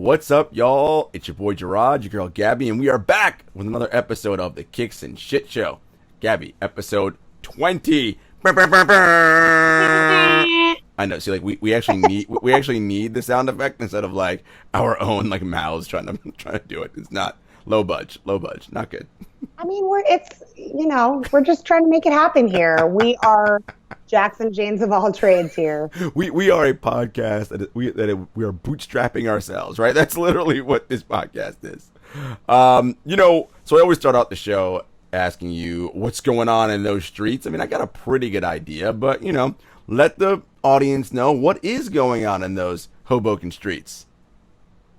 What's up, y'all? It's your boy Jarod, your girl Gabby, and we are back with another episode of the Kicks and Shit Show. Gabby, episode 20. I know. See, like we actually need the sound effect instead of like our own like mouths trying to do it. It's not low budge, not good. I mean, we're just trying to make it happen here. We are Jackson Janes of all trades here. We are a podcast that we are bootstrapping ourselves, right? That's literally what this podcast is. So I always start out the show asking you what's going on in those streets. I mean, I got a pretty good idea, but let the audience know what is going on in those Hoboken streets.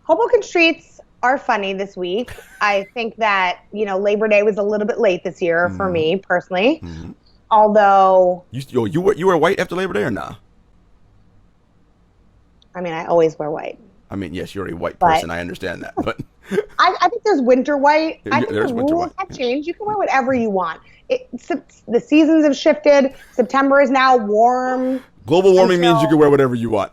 Hoboken streets are funny this week. I think that, Labor Day was a little bit late this year for me personally. Mm-hmm. Although you wear white after Labor Day or nah? I mean, I always wear white. I mean, yes, you're a white person. I understand that, but I think there's winter white. I think the rules have changed. You can wear whatever you want. The seasons have shifted. September is now warm. Global warming means you can wear whatever you want.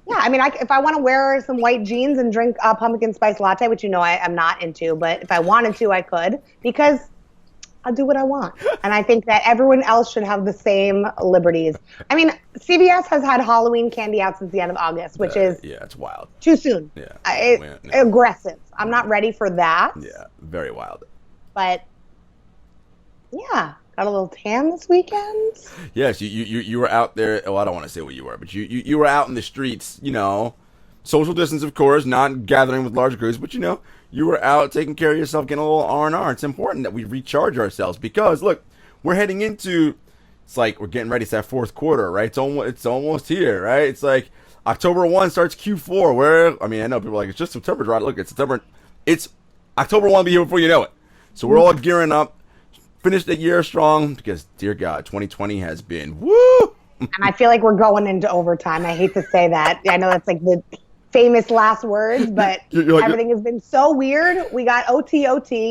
Yeah, I mean, if I want to wear some white jeans and drink a pumpkin spice latte, which I'm not into, but if I wanted to, I could, because I'll do what I want. And I think that everyone else should have the same liberties. I mean, CVS has had Halloween candy out since the end of August, which is it's wild. Too soon. Yeah, aggressive. I'm not ready for that. Yeah, very wild. But yeah, got a little tan this weekend. Yes, you were out there. Well, I don't want to say what you were, but you were out in the streets. Social distance, of course, not gathering with large groups, but you were out taking care of yourself, getting a little R&R. It's important that we recharge ourselves because, look, we're heading into, it's like we're getting ready. It's that fourth quarter, right? It's almost here, right? It's like October 1 starts Q4. I know people are like, it's just September, right? Look, it's September. It's October 1 will be here before you know it. So we're all gearing up. Finish the year strong because, dear God, 2020 has been woo. And I feel like we're going into overtime. I hate to say that. I know that's like the famous last words, but everything has been so weird. We got OT.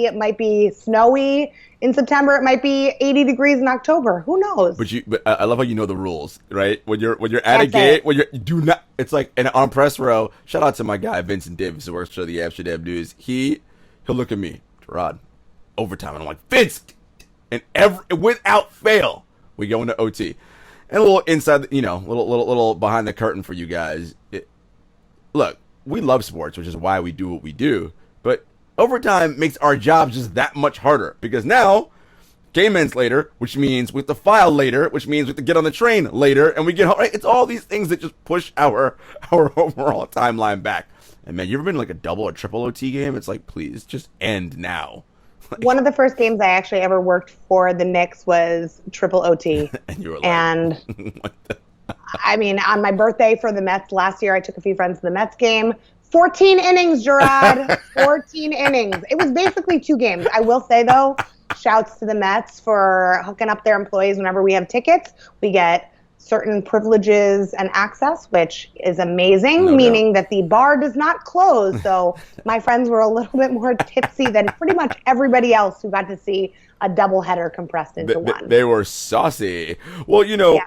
It might be snowy in September. It might be 80 degrees in October. Who knows? But I love how you know the rules, right? When you're at a gate, do not. It's like on press row. Shout out to my guy Vincent Davis who works for the Amsterdam News. He'll look at me, Jarod, overtime, and I'm like, Vince, and without fail, we go into OT. And a little inside, little behind the curtain for you guys. Look, we love sports, which is why we do what we do. But overtime makes our job just that much harder because now game ends later, which means we have to file later, which means we have to get on the train later, and we get home. Right? It's all these things that just push our overall timeline back. And man, you ever been like a double or triple OT game? It's like, please just end now. One of the first games I actually ever worked for the Knicks was triple OT. And you were like, what the? I mean, on my birthday for the Mets last year, I took a few friends to the Mets game. 14 innings, Jarod. 14 innings. It was basically 2 games. I will say, though, shouts to the Mets for hooking up their employees whenever we have tickets. We get certain privileges and access, which is amazing, meaning that the bar does not close. So my friends were a little bit more tipsy than pretty much everybody else who got to see a doubleheader compressed into one. They were saucy. Well,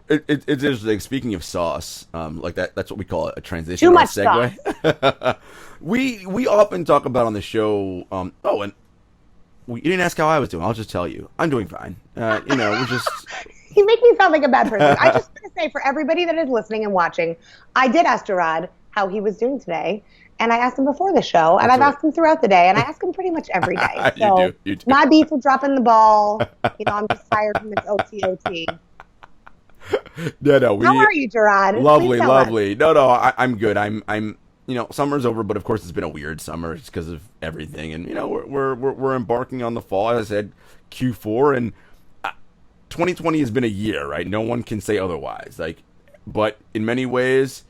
it's interesting. Speaking of sauce, like that's what we call a transition. Too much segue. Sauce. we often talk about on the show. And you didn't ask how I was doing. I'll just tell you, I'm doing fine. We're just. You make me sound like a bad person. I just want to say for everybody that is listening and watching, I did ask Jarod how he was doing today. And I asked him before the show, and I've asked him throughout the day, and I ask him pretty much every day. So you do. My beef for dropping the ball. I'm just tired from this OT. No. How are you, Jarod? Lovely. No, I'm good. I'm summer's over, but of course it's been a weird summer just because of everything, and we're embarking on the fall. As I said, Q4, and 2020 has been a year, right? No one can say otherwise. But in many ways,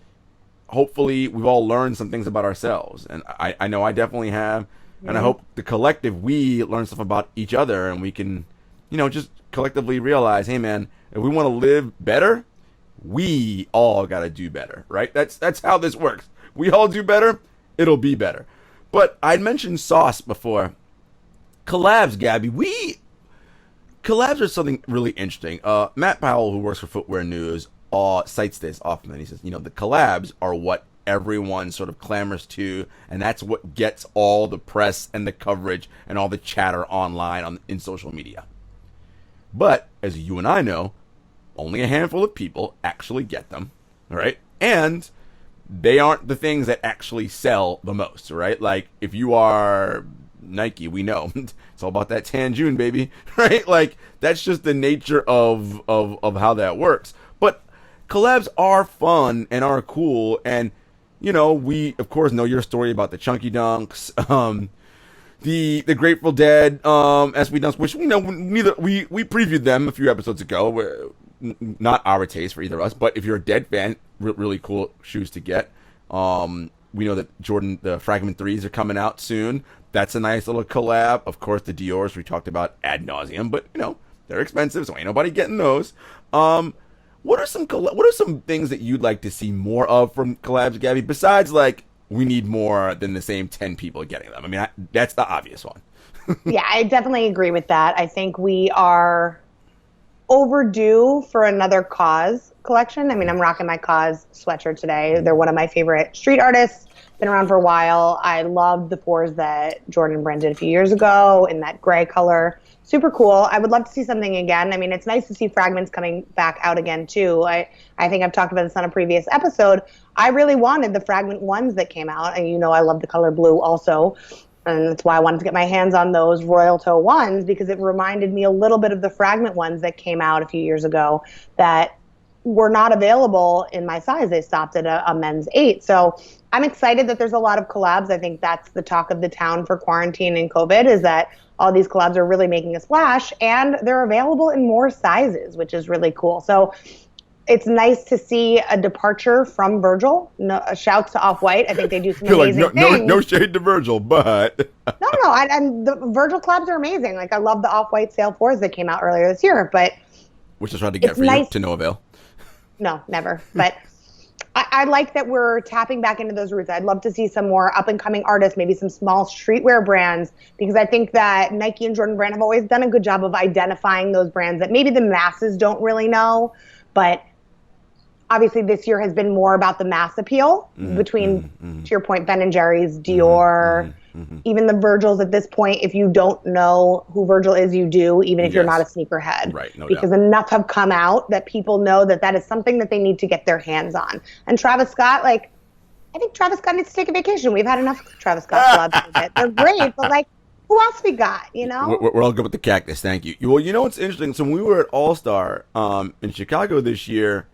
hopefully we've all learned some things about ourselves, and I know I definitely have, and I hope the collective we learn stuff about each other, and we can, just collectively realize, hey man, if we want to live better, we all got to do better, right? That's how this works. We all do better, it'll be better. But I'd mentioned sauce before. Collabs, Gabby. Collabs are something really interesting. Matt Powell, who works for Footwear News, cites this often. He says, the collabs are what everyone sort of clamors to, and that's what gets all the press and the coverage and all the chatter online in social media. But as you and I know, only a handful of people actually get them, right? And they aren't the things that actually sell the most, right? Like if you are Nike, we know it's all about that tan June, baby, right? Like that's just the nature of how that works. But collabs are fun and are cool, and you know, we of course know your story about the Chunky Dunks, the Grateful Dead SB Dunks, which we know we previewed them a few episodes ago. Not our taste for either of us, but if you're a Dead fan, really cool shoes to get. We know that Jordan, the Fragment 3s are coming out soon. That's a nice little collab. Of course, the Dior's we talked about ad nauseum, but you know they're expensive, so ain't nobody getting those. What are some things that you'd like to see more of from collabs, Gabby? Besides, like, we need more than the same 10 people getting them. I mean, that's the obvious one. Yeah, I definitely agree with that. I think we are overdue for another Cause collection. I mean, I'm rocking my Cause sweatshirt today. They're one of my favorite street artists. Been around for a while. I love the 4s that Jordan and Brand did a few years ago in that gray color. Super cool. I would love to see something again. I mean, it's nice to see fragments coming back out again, too. I think I've talked about this on a previous episode. I really wanted the fragment 1s that came out. And you know I love the color blue also. And that's why I wanted to get my hands on those Royal Toe 1s, because it reminded me a little bit of the fragment 1s that came out a few years ago that were not available in my size. They stopped at a men's 8. So I'm excited that there's a lot of collabs. I think that's the talk of the town for quarantine and COVID, is that all these collabs are really making a splash, and they're available in more sizes, which is really cool. So it's nice to see a departure from Virgil. No, shouts to Off-White. I think they do some amazing things. No shade to Virgil, but no, and the Virgil collabs are amazing. Like I love the Off-White Sale 4s that came out earlier this year, but which I tried to get for you to no avail. No, never. But I like that we're tapping back into those roots. I'd love to see some more up-and-coming artists, maybe some small streetwear brands, because I think that Nike and Jordan Brand have always done a good job of identifying those brands that maybe the masses don't really know. But obviously this year has been more about the mass appeal between, to your point, Ben & Jerry's, Dior, even the Virgils at this point. If you don't know who Virgil is, you do, even if you're not a sneakerhead. Right, no because doubt. Enough have come out that people know that that is something that they need to get their hands on. And Travis Scott, like, I think Travis Scott needs to take a vacation. We've had enough Travis Scott collabs. They're great, but like, who else we got, you know? We're all good with the cactus, thank you. Well, you know what's interesting? So when we were at All-Star in Chicago this year,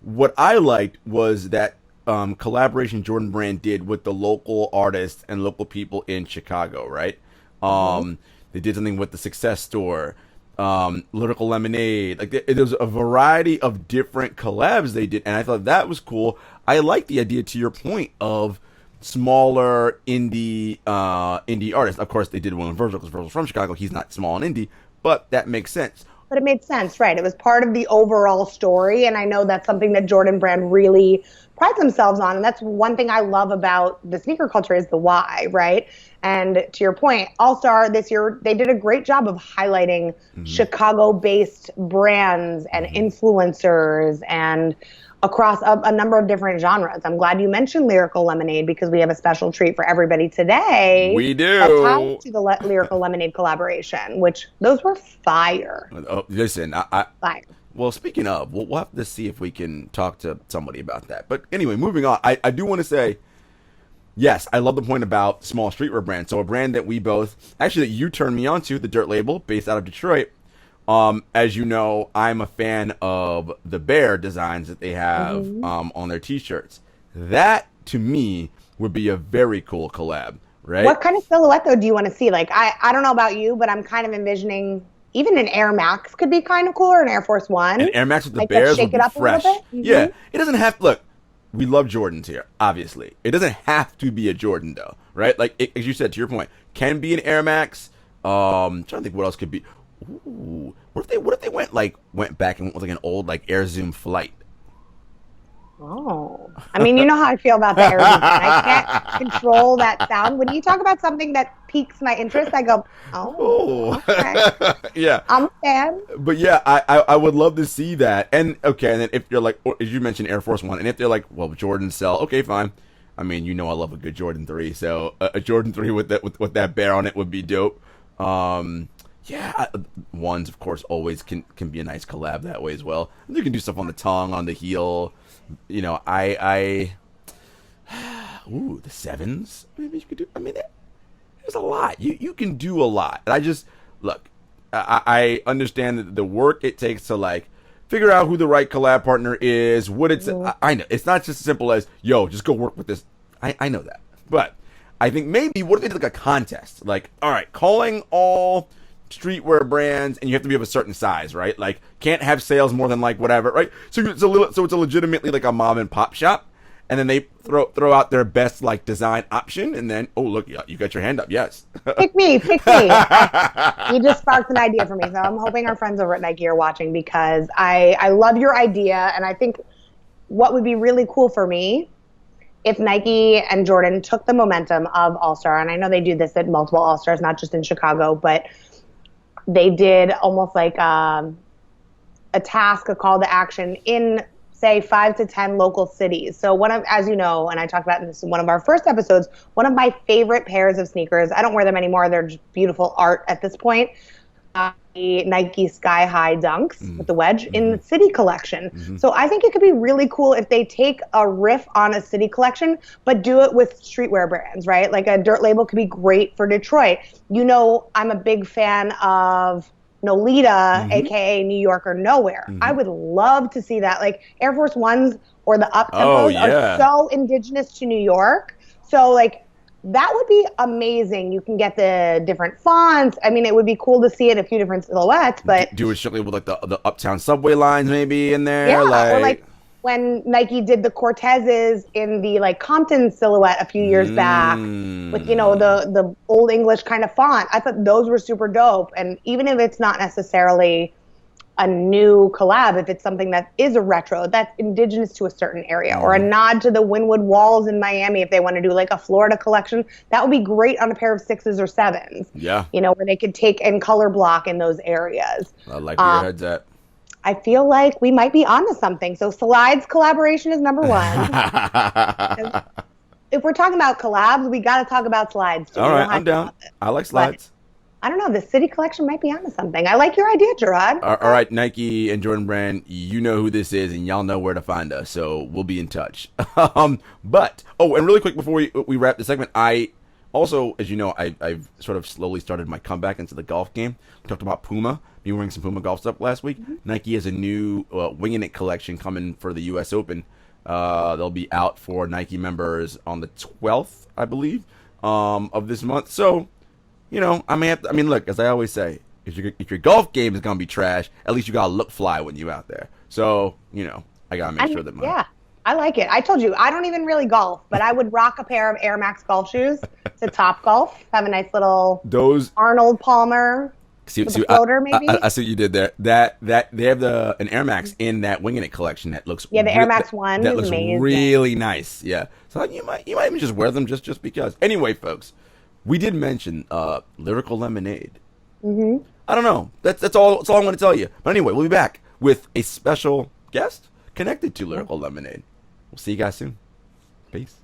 what I liked was that collaboration Jordan Brand did with the local artists and local people in Chicago, right? They did something with the Success Store, Lyrical Lemonade. Like there was a variety of different collabs they did, and I thought that was cool. I like the idea, to your point, of smaller indie artists. Of course, they did one with Virgil because Virgil's from Chicago. He's not small and indie, but that makes sense. But it made sense, right? It was part of the overall story, and I know that's something that Jordan Brand really prides themselves on, and that's one thing I love about the sneaker culture is the why, right? And to your point, All-Star this year, they did a great job of highlighting Chicago-based brands and influencers and across a number of different genres. I'm glad you mentioned Lyrical Lemonade because we have a special treat for everybody today. We do. Tied to the Lyrical Lemonade collaboration, which those were fire. Oh, listen, Fire. Well, speaking of, we'll have to see if we can talk to somebody about that. But anyway, moving on, I do want to say, yes, I love the point about small streetwear brands. So a brand that we both, actually that you turned me on to, the Dirt Label, based out of Detroit. As you know, I'm a fan of the bear designs that they have on their t-shirts. That, to me, would be a very cool collab, right? What kind of silhouette, though, do you want to see? Like, I don't know about you, but I'm kind of envisioning even an Air Max could be kind of cool, or an Air Force One. An Air Max with the like bears shake would it be up fresh. A little bit. Yeah, it doesn't have to, look, we love Jordans here, obviously. It doesn't have to be a Jordan, though, right? Like, as you said, to your point, can be an Air Max. I'm trying to think what else could be. Ooh, what if they went back and went with like an old like Air Zoom Flight? Oh, I mean, you know how I feel about the Air Zoom. I can't control that sound. When you talk about something that piques my interest, I go, oh, okay. Yeah, I'm a fan. But yeah, I would love to see that. And okay, and then if you're like, or, as you mentioned, Air Force One, and if they're like, well, Jordan sell, okay, fine. I mean, you know I love a good Jordan 3, so a Jordan 3 with that bear on it would be dope. Ones, of course, always can be a nice collab that way as well. You can do stuff on the tongue, on the heel. You know, ooh, the 7s. Maybe you could do. I mean, there's a lot. You can do a lot. And I just look. I understand that the work it takes to like figure out who the right collab partner is. What it's. I know it's not just as simple as yo, just go work with this. I know that, but I think maybe what if they did like a contest? Like, all right, calling all streetwear brands, and you have to be of a certain size, right? Like, can't have sales more than like whatever, right? So it's a legitimately like a mom and pop shop, and then they throw out their best like design option, and then oh look, you got your hand up, yes. Pick me. You just sparked an idea for me, so I'm hoping our friends over at Nike are watching because I love your idea, and I think what would be really cool for me if Nike and Jordan took the momentum of All-Star, and I know they do this at multiple All-Stars, not just in Chicago, but they did almost like a task, a call to action in, say, 5 to 10 local cities. So as you know, and I talked about in one of our first episodes, one of my favorite pairs of sneakers, I don't wear them anymore, they're just beautiful art at this point, the Nike Sky High Dunks with the wedge in the City Collection. So I think it could be really cool if they take a riff on a City Collection, but do it with streetwear brands, right? Like a Dirt label could be great for Detroit. You know, I'm a big fan of Nolita, aka New York or Nowhere. I would love to see that. Like Air Force Ones or the up-tempos are so indigenous to New York. So like, that would be amazing. You can get the different fonts. I mean, it would be cool to see it in a few different silhouettes, but do it strictly with like the uptown subway lines maybe in there. Yeah, or like when Nike did the Cortezes in the like Compton silhouette a few years back with, you know, the old English kind of font. I thought those were super dope. And even if it's not necessarily a new collab, if it's something that is a retro that's indigenous to a certain area, or a nod to the Wynwood Walls in Miami, if they want to do like a Florida collection, that would be great on a pair of 6s or 7s. Yeah. You know, where they could take and color block in those areas. I like where your head's at. I feel like we might be onto something. So Slides collaboration is number one. If we're talking about collabs, we got to talk about Slides too. All right, I'm down. I like Slides. But I don't know. The City Collection might be onto something. I like your idea, Jarod. All right, Nike and Jordan Brand, you know who this is, and y'all know where to find us, so we'll be in touch. And really quick before we wrap the segment, I also, as you know, I've sort of slowly started my comeback into the golf game. We talked about Puma. Me wearing some Puma golf stuff last week. Nike has a new Winging It collection coming for the U.S. Open. They'll be out for Nike members on the 12th, I believe, of this month. So, you know, I may have to, I mean, look, as I always say, if your golf game is going to be trash, at least you got to look fly when you're out there. So, you know, I got to make sure that Yeah, I like it. I told you, I don't even really golf, but I would rock a pair of Air Max golf shoes to Top Golf. Have a nice little Arnold Palmer floater, maybe. I see what you did there. That they have an Air Max in that Winging It collection that looks the Air Max one that is looks amazing. Really nice. Yeah, so you might even just wear them just because. Anyway, folks, we did mention Lyrical Lemonade. I don't know. That's all I'm going to tell you. But anyway, we'll be back with a special guest connected to Lyrical Lemonade. We'll see you guys soon. Peace.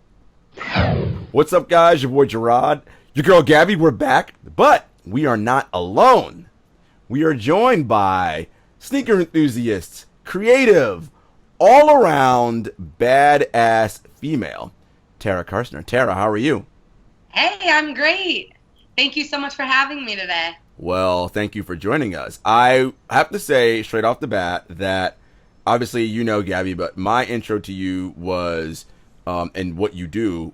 What's up, guys? Your boy Jarod, your girl Gabby. We're back, but we are not alone. We are joined by sneaker enthusiasts, creative, all-around badass female, Tara Carsner. Tara, how are you? Hey, I'm great. Thank you so much for having me today. Well, thank you for joining us. I have to say straight off the bat that obviously you know Gabby, but my intro to you was, and what you do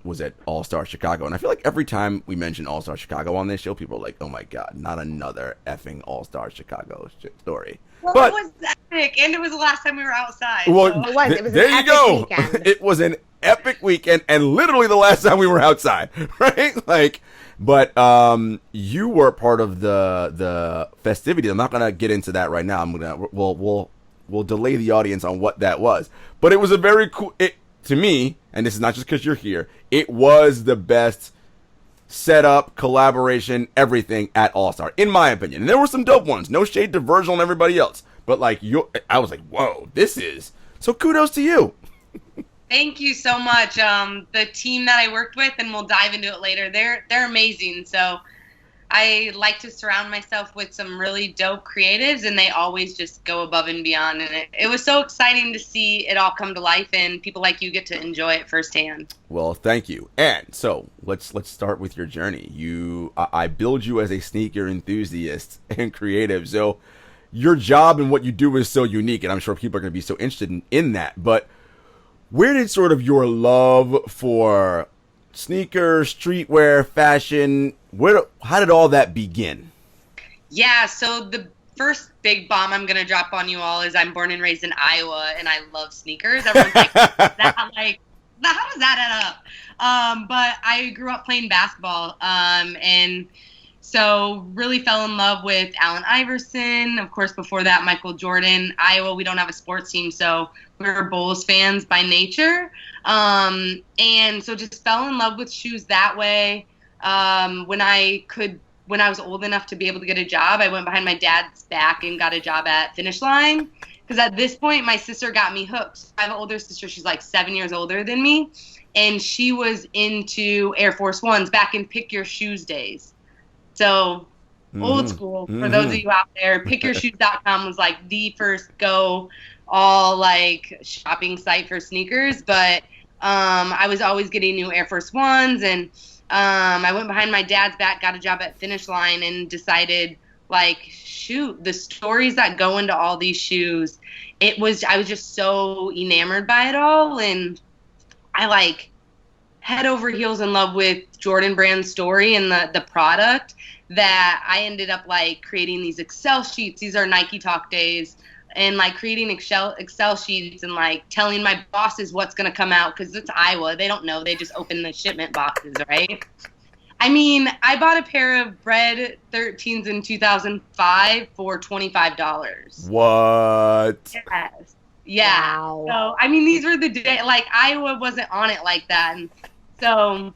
was at All-Star Chicago. And I feel like every time we mention All-Star Chicago on this show, people are like, oh my God, not another effing All-Star Chicago story. Well, but, it was epic, and it was the last time we were outside. Well, so. It was there an you go. weekend. It was an epic weekend, and literally the last time we were outside, right? Like, but you were part of the festivity. I'm not gonna get into that right now. We'll delay the audience on what that was. But it was a very cool. To me, and this is not just because you're here, it was the best setup, collaboration, everything at All-Star, in my opinion. And there were some dope ones. No shade to Virgil and everybody else. But like, I was like, whoa, this is. So kudos to you. Thank you so much. The team that I worked with, and we'll dive into it later, they're amazing. So I like to surround myself with some really dope creatives, and they always just go above and beyond. And it was so exciting to see it all come to life, and people like you get to enjoy it firsthand. Well, thank you. And so let's start with your journey. I build you as a sneaker enthusiast and creative. So your job and what you do is so unique, and I'm sure people are going to be so interested in that. But where did sort of your love for sneakers, streetwear, fashion, how did all that begin? Yeah, so the first big bomb I'm going to drop on you all is I'm born and raised in Iowa, and I love sneakers. Everyone's like, how does that add up? But I grew up playing basketball, and so really fell in love with Allen Iverson. Of course, before that, Michael Jordan. Iowa, we don't have a sports team, so we were Bulls fans by nature. And so just fell in love with shoes that way. When I was old enough to be able to get a job, I went behind my dad's back and got a job at Finish Line. Because at this point, my sister got me hooked. I have an older sister. She's like 7 years older than me. And she was into Air Force Ones back in Pick Your Shoes days. So old school, for those of you out there, pickyourshoes.com was like the first go all like shopping site for sneakers. But I was always getting new Air Force Ones, and I went behind my dad's back, got a job at Finish Line, and decided, like, shoot, the stories that go into all these shoes, I was just so enamored by it all, and I like head over heels in love with Jordan Brand's story and the product, that I ended up like creating these Excel sheets. These are Nike Talk days, and like creating Excel sheets and like telling my bosses what's going to come out, because it's Iowa. They don't know. They just open the shipment boxes, right? I mean, I bought a pair of Bred 13s in 2005 for $25. What? Yes. Yeah. Wow. So, I mean, these were the days, like, Iowa wasn't on it like that. And so,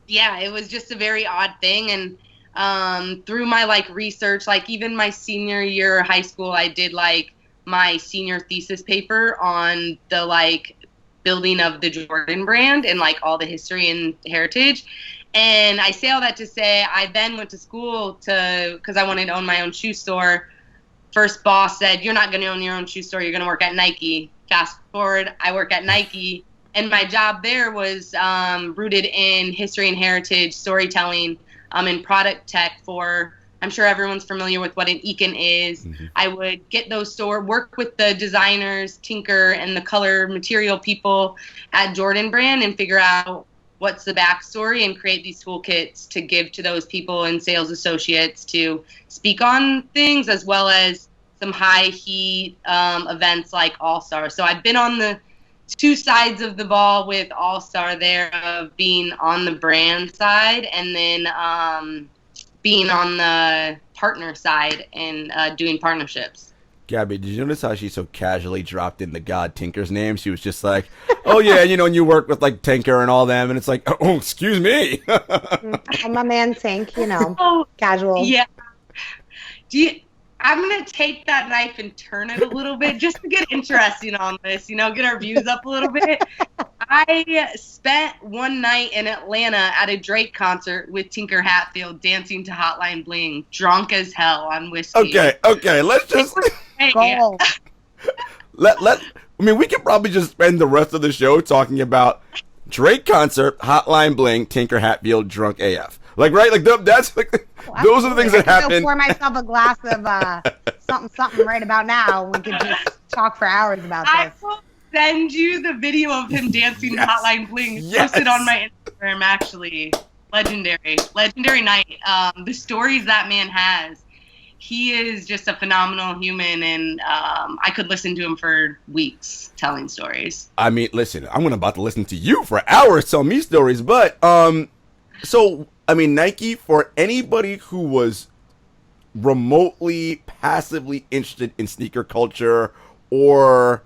yeah, it was just a very odd thing. And through my, like, research, like, even my senior year of high school, I did, like, my senior thesis paper on the, like, building of the Jordan brand and, like, all the history and heritage. And I say all that to say I then went to school because I wanted to own my own shoe store. First boss said, you're not going to own your own shoe store. You're going to work at Nike. Fast forward, I work at Nike. And my job there was rooted in history and heritage, storytelling, and product tech for, I'm sure everyone's familiar with what an Econ is. Mm-hmm. I would get those work with the designers, tinker, and the color material people at Jordan Brand and figure out what's the backstory and create these toolkits to give to those people and sales associates to speak on things, as well as some high heat events like All-Star. So I've been on the two sides of the ball with All-Star there, of being on the brand side and then being on the partner side and doing partnerships. Gabby, did you notice how she so casually dropped in the god Tinker's name? She was just like, oh, yeah, you know, and you work with, like, Tinker and all them, and it's like, oh, excuse me. I'm my man Tink, you know, casual. Yeah. I'm going to take that knife and turn it a little bit just to get interesting on this, you know, get our views up a little bit. I spent one night in Atlanta at a Drake concert with Tinker Hatfield dancing to Hotline Bling, drunk as hell on whiskey. Okay, let's just... Goal. I mean, we could probably just spend the rest of the show talking about Drake concert, Hotline Bling, Tinker Hatfield, drunk AF. Like, right? Like, that's like, those are the things that happen. I'll pour myself a glass of something right about now. We could just talk for hours about this. I will send you the video of him dancing to Hotline Bling. Yes. Posted on my Instagram, actually. Legendary night. The stories that man has. He is just a phenomenal human, and I could listen to him for weeks telling stories. I mean, listen, I'm about to listen to you for hours telling me stories, but so I mean, Nike, for anybody who was remotely passively interested in sneaker culture or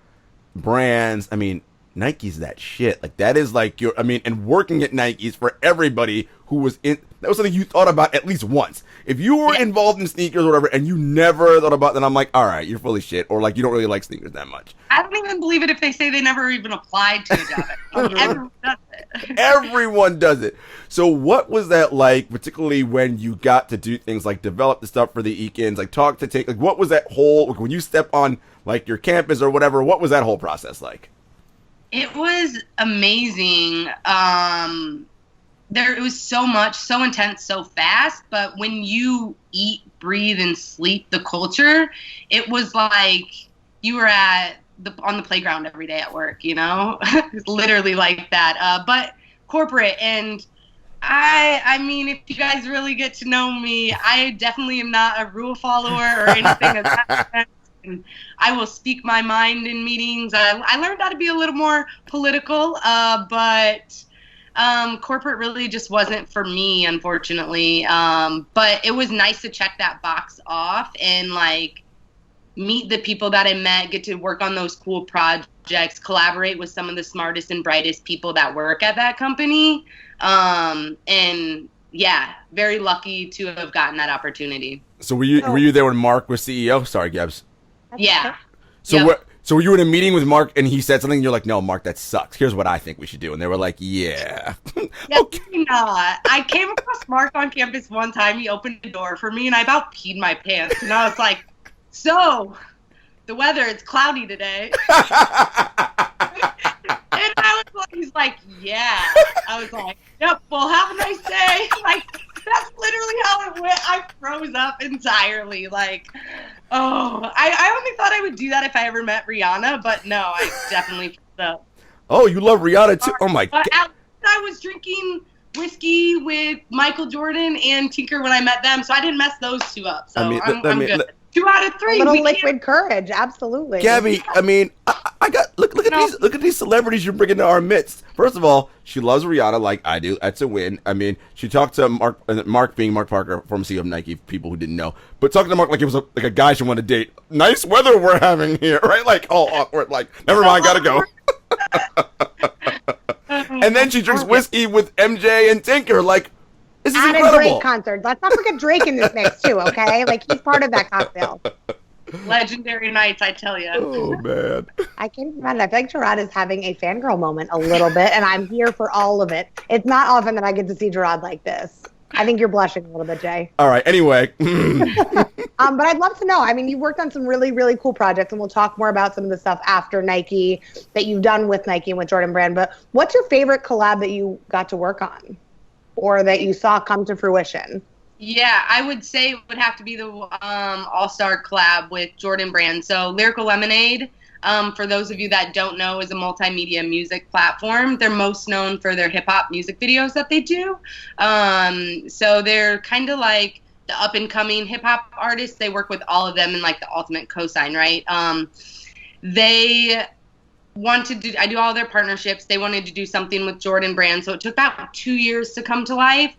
brands, I mean, Nike's that shit. Like, that is like and working at Nike's for everybody who was in, that was something you thought about at least once. If you were involved in sneakers or whatever and you never thought about, then I'm like, all right, you're full of shit, or like you don't really like sneakers that much. I don't even believe it if they say they never even applied to a job. Everyone does it. Everyone does it. So what was that like, particularly when you got to do things like develop the stuff for the Eakins, like what was that whole, when you step on like your campus or whatever, what was that whole process like? It was amazing. It was so much, so intense, so fast. But when you eat, breathe, and sleep the culture, it was like you were on the playground every day at work, It's literally like that. But corporate, and I mean, if you guys really get to know me, I definitely am not a rule follower or anything of that sense. And I will speak my mind in meetings. I learned how to be a little more political, but corporate really just wasn't for me, unfortunately. But it was nice to check that box off and like meet the people that I met, get to work on those cool projects, collaborate with some of the smartest and brightest people that work at that company. And yeah, very lucky to have gotten that opportunity. So were you there when Mark was CEO? Sorry, Gabs. Yeah. So were you in a meeting with Mark and he said something and you're like, no, Mark, that sucks. Here's what I think we should do. And they were like, yeah. Definitely not. I came across Mark on campus one time. He opened the door for me and I about peed my pants. And I was like, so the weather, it's cloudy today. And he's like, yeah. I was like, yep, well, have a nice day. Like, that's literally how it went. I froze up entirely. Like, oh, I only thought I would do that if I ever met Rihanna, but no, I definitely froze up. Oh, you love Rihanna too? Oh my God. I was drinking whiskey with Michael Jordan and Tinker when I met them, so I didn't mess those two up. So I'm good. 2 out of 3. A little liquid courage, absolutely. Gabby, I mean, I got look at these celebrities you're bringing to our midst. First of all, she loves Rihanna like I do. That's a win. I mean, she talked to Mark being Mark Parker, former CEO of Nike, people who didn't know, but talking to Mark like it was like a guy she wanted to date. Nice weather we're having here, right? Like all awkward. Like never mind, gotta go. And then she drinks whiskey with MJ and Tinker. Like, this is incredible. At a Drake concert. Let's not forget Drake in this mix too, okay? Like, he's part of that cocktail. Legendary nights, I tell you. Oh, man. I can't imagine. I feel like Jarod is having a fangirl moment a little bit, and I'm here for all of it. It's not often that I get to see Jarod like this. I think you're blushing a little bit, Jay. All right, anyway. But I'd love to know. I mean, you worked on some really, really cool projects, and we'll talk more about some of the stuff after Nike that you've done with Nike and with Jordan Brand. But what's your favorite collab that you got to work on or that you saw come to fruition? Yeah, I would say it would have to be the All-Star collab with Jordan Brand. So Lyrical Lemonade, for those of you that don't know, is a multimedia music platform. They're most known for their hip-hop music videos that they do. So they're kind of like the up-and-coming hip-hop artists. They work with all of them in like the ultimate cosign, right? They wanted to, I do all their partnerships. They wanted to do something with Jordan Brand. So it took about 2 years to come to life.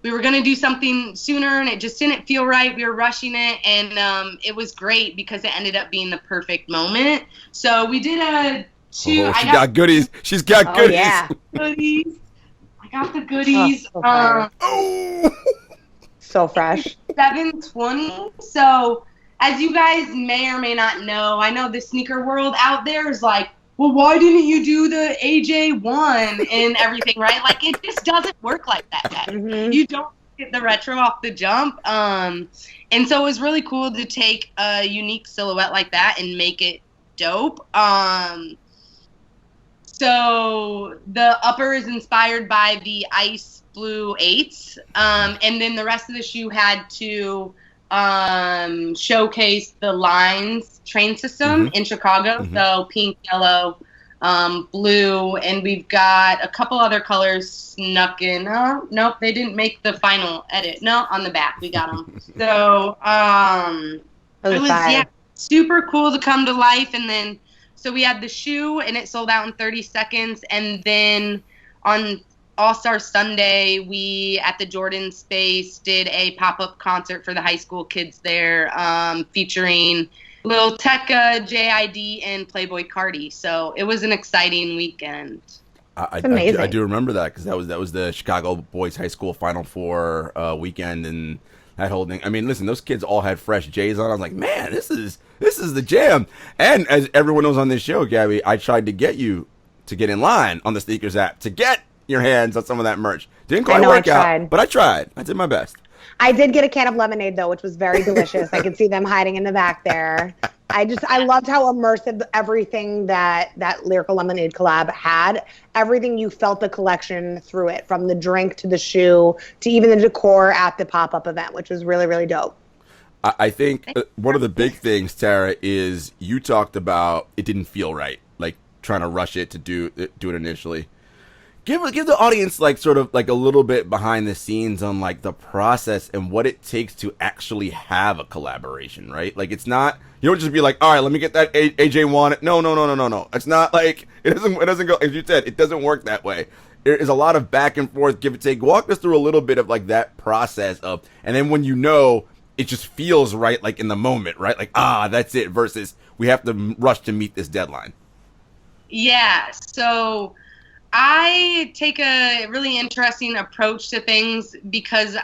We were going to do something sooner and it just didn't feel right. We were rushing it and it was great because it ended up being the perfect moment. So we did She got goodies. She's got goodies. Yeah. Goodies. I got the goodies. So fresh. 720. So as you guys may or may not know, I know the sneaker world out there is like, well, why didn't you do the AJ1 and everything, right? Like, it just doesn't work like that, guys. Mm-hmm. You don't get the retro off the jump. And so it was really cool to take a unique silhouette like that and make it dope. So the upper is inspired by the Ice Blue 8s. And then the rest of the shoe had to showcase the Lines train system in Chicago. So pink, yellow, blue, and we've got a couple other colors snuck in. Oh, nope, they didn't make the final edit. No, on the back we got them. So it was super cool to come to life. And then so we had the shoe and it sold out in 30 seconds. And then on All-Star Sunday, we, at the Jordan Space, did a pop-up concert for the high school kids there, featuring Lil Tecca, JID, and Playboy Cardi. So it was an exciting weekend. I do remember that because that was the Chicago Boys High School Final Four weekend and that whole thing. I mean, listen, those kids all had fresh J's on. I was like, man, this is the jam. And as everyone knows on this show, Gabby, I tried to get you to get in line on the Sneakers app to get your hands on some of that merch. Didn't quite work out, but I tried. I did my best. I did get a can of lemonade though, which was very delicious. I could see them hiding in the back there. I loved how immersive everything that Lyrical Lemonade collab had. Everything, you felt the collection through it, from the drink to the shoe to even the decor at the pop-up event, which was really, really dope. I think one of the big things, Tara, is you talked about it didn't feel right, like trying to rush it to do it initially. Give the audience like sort of like a little bit behind the scenes on like the process and what it takes to actually have a collaboration, right? Like it's not, you don't just be like, all right, let me get that AJ one. No. It's not like it doesn't go, as you said, it doesn't work that way. There is a lot of back and forth, give and take. Walk us through a little bit of like that process of, and then when you know, it just feels right, like in the moment, right? Like, that's it, versus we have to rush to meet this deadline. Yeah, so I take a really interesting approach to things because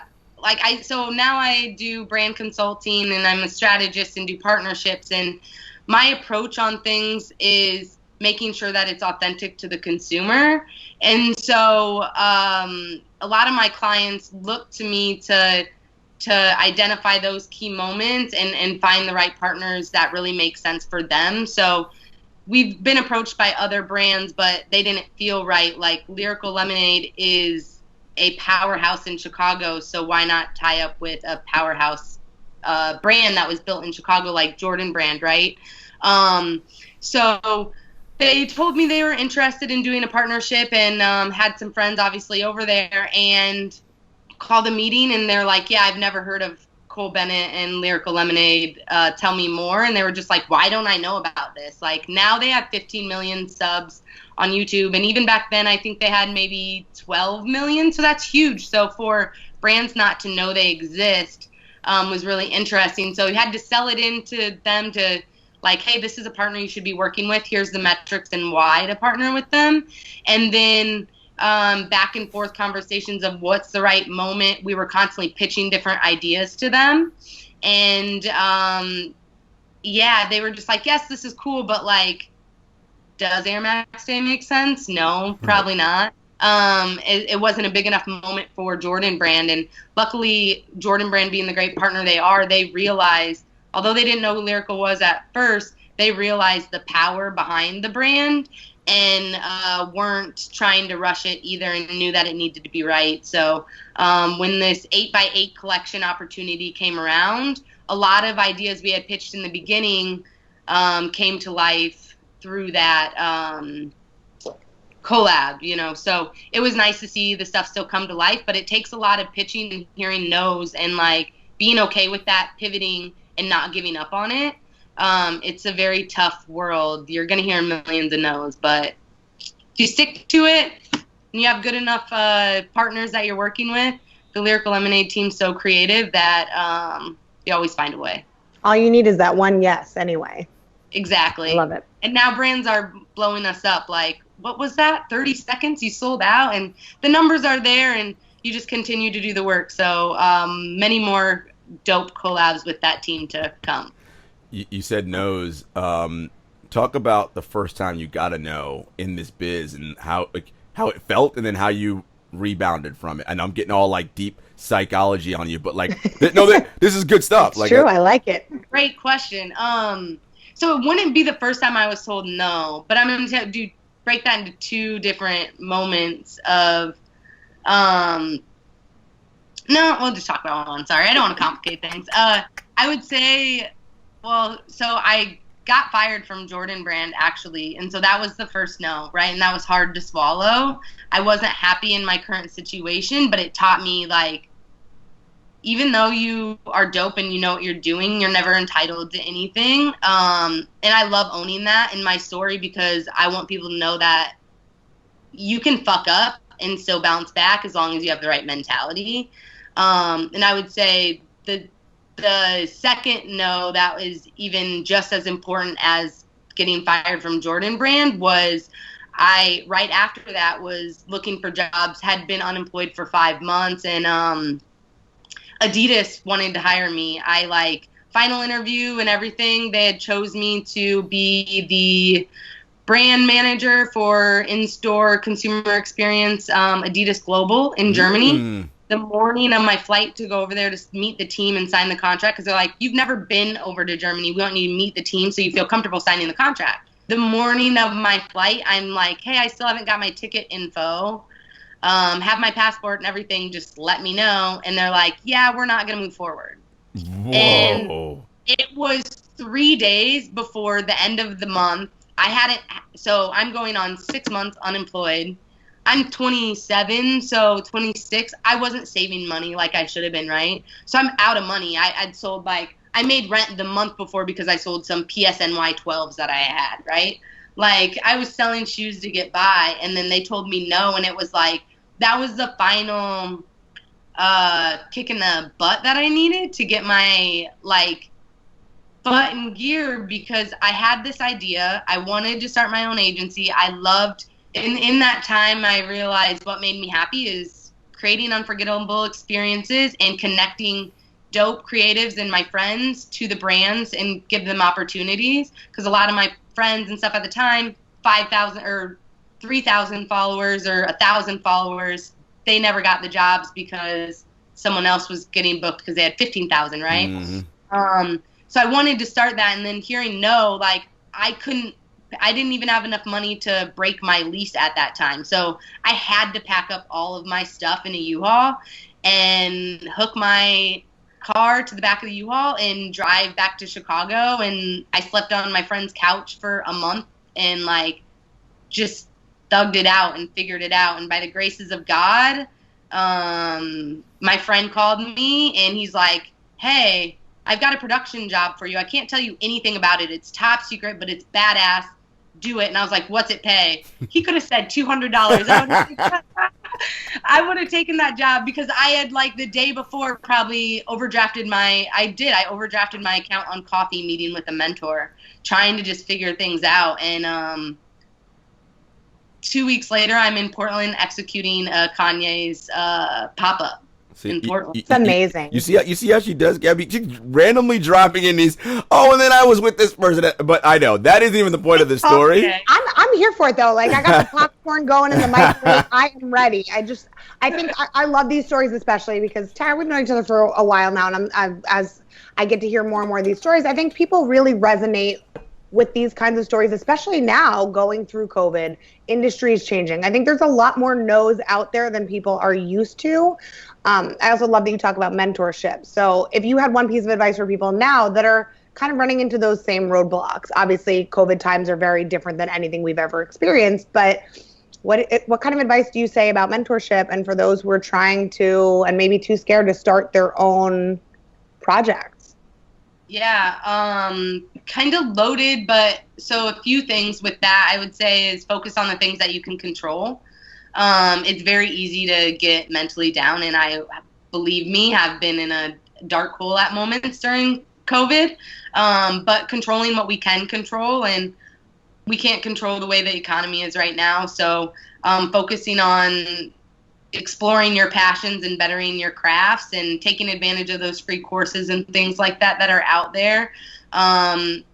so now I do brand consulting and I'm a strategist and do partnerships, and my approach on things is making sure that it's authentic to the consumer. And so a lot of my clients look to me to identify those key moments and find the right partners that really make sense for them. So we've been approached by other brands, but they didn't feel right. Like Lyrical Lemonade is a powerhouse in Chicago, so why not tie up with a powerhouse brand that was built in Chicago, like Jordan Brand, right? So they told me they were interested in doing a partnership and had some friends obviously over there and called a meeting, and they're like, yeah, I've never heard of Cole Bennett and Lyrical Lemonade, tell me more. And they were just like, why don't I know about this? Like now they have 15 million subs on YouTube, and even back then I think they had maybe 12 million, so that's huge. So for brands not to know they exist was really interesting. So we had to sell it into them to like, hey, this is a partner you should be working with, here's the metrics and why to partner with them. And then back and forth conversations of what's the right moment. We were constantly pitching different ideas to them. And they were just like, yes, this is cool, but like, does Air Max Day make sense? No, probably not. It wasn't a big enough moment for Jordan Brand. And luckily, Jordan Brand being the great partner they are, they realized, although they didn't know who Lyrical was at first, they realized the power behind the brand and weren't trying to rush it either, and knew that it needed to be right. So when this 8x8 collection opportunity came around, a lot of ideas we had pitched in the beginning came to life through that collab, so it was nice to see the stuff still come to life, but it takes a lot of pitching and hearing no's and like being okay with that, pivoting and not giving up on it. It's a very tough world. You're going to hear millions of no's, but if you stick to it and you have good enough partners that you're working with, the Lyrical Lemonade team's so creative that you always find a way. All you need is that one yes anyway. Exactly. I love it. And now brands are blowing us up like, what was that? 30 seconds? You sold out? And the numbers are there, and you just continue to do the work. So many more dope collabs with that team to come. You said no's. Talk about the first time you got a no in this biz and how it felt, and then how you rebounded from it. And I'm getting all like deep psychology on you, but like, this is good stuff. It's like, true. I like it. Great question. So it wouldn't be the first time I was told no, but I'm going to break that into two different moments of, no, we'll just talk about one. Sorry, I don't want to complicate things. I would say, so I got fired from Jordan Brand, actually, and so that was the first no, right? And that was hard to swallow. I wasn't happy in my current situation, but it taught me, like, even though you are dope and you know what you're doing, you're never entitled to anything. And I love owning that in my story because I want people to know that you can fuck up and still bounce back as long as you have the right mentality. And I would say the the second no that was even just as important as getting fired from Jordan Brand was I, right after that, was looking for jobs, had been unemployed for 5 months, and Adidas wanted to hire me. I final interview and everything. They had chose me to be the brand manager for in-store consumer experience, Adidas Global in Germany. The morning of my flight to go over there to meet the team and sign the contract, because they're like, you've never been over to Germany. We want you to meet the team so you feel comfortable signing the contract. The morning of my flight, I'm like, hey, I still haven't got my ticket info. Have my passport and everything. Just let me know. And they're like, yeah, we're not going to move forward. Whoa. And it was 3 days before the end of the month. So I'm going on 6 months unemployed. I'm 27, so 26. I wasn't saving money like I should have been, right? So I'm out of money. I'd sold I made rent the month before because I sold some PSNY 12s that I had, right? I was selling shoes to get by, and then they told me no, and it was that was the final kick in the butt that I needed to get my butt in gear, because I had this idea. I wanted to start my own agency. I loved, in that time, I realized what made me happy is creating unforgettable experiences and connecting dope creatives and my friends to the brands and give them opportunities, because a lot of my friends and stuff at the time, 5,000 or 3,000 followers or 1,000 followers, they never got the jobs because someone else was getting booked because they had 15,000, right? Mm-hmm. So I wanted to start that, and then hearing no, I didn't even have enough money to break my lease at that time. So I had to pack up all of my stuff in a U-Haul and hook my car to the back of the U-Haul and drive back to Chicago. And I slept on my friend's couch for a month and just thugged it out and figured it out. And by the graces of God, my friend called me and he's like, hey, I've got a production job for you. I can't tell you anything about it. It's top secret, but it's badass. Do it. And I was like, what's it pay? He could have said $200. I would have taken that job, because I had the day before probably overdrafted I overdrafted my account on coffee, meeting with a mentor, trying to just figure things out. And 2 weeks later, I'm in Portland executing Kanye's pop-up. It's amazing. You see how she does, Gabby? She's randomly dropping in these. Oh, and then I was with this person. But I know that isn't even the point of the story. Okay. I'm here for it though. I got the popcorn going in the microwave. I am ready. I think I love these stories, especially because Tara, we've known each other for a while now, and as I get to hear more and more of these stories, I think people really resonate with these kinds of stories, especially now going through COVID. Industry is changing. I think there's a lot more no's out there than people are used to. I also love that you talk about mentorship. So if you had one piece of advice for people now that are kind of running into those same roadblocks, obviously COVID times are very different than anything we've ever experienced, but what kind of advice do you say about mentorship, and for those who are trying to and maybe too scared to start their own projects? Yeah, kind of loaded, but so a few things with that I would say is focus on the things that you can control. It's very easy to get mentally down, and I, believe me, have been in a dark hole at moments during COVID, but controlling what we can control, and we can't control the way the economy is right now, so focusing on exploring your passions and bettering your crafts and taking advantage of those free courses and things like that are out there, and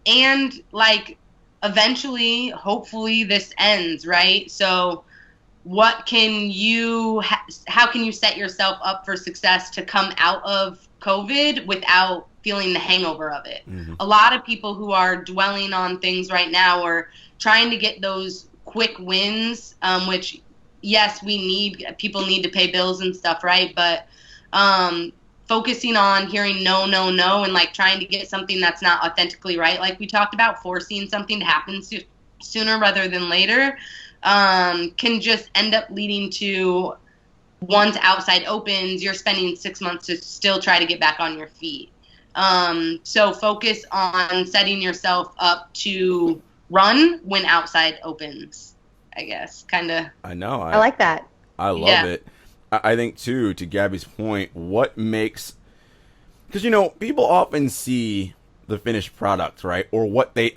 eventually, hopefully this ends, right? So how can you set yourself up for success to come out of COVID without feeling the hangover of it? Mm-hmm. A lot of people who are dwelling on things right now are trying to get those quick wins, which, yes, people need to pay bills and stuff, right? But focusing on hearing no, and trying to get something that's not authentically right, like we talked about, forcing something to happen sooner rather than later, can just end up leading to, once outside opens, you're spending 6 months to still try to get back on your feet. So focus on setting yourself up to run when outside opens, I guess, kind of. I know. I like that. I love it. I think, too, to Gabby's point, what makes Because, people often see the finished product, right? Or what they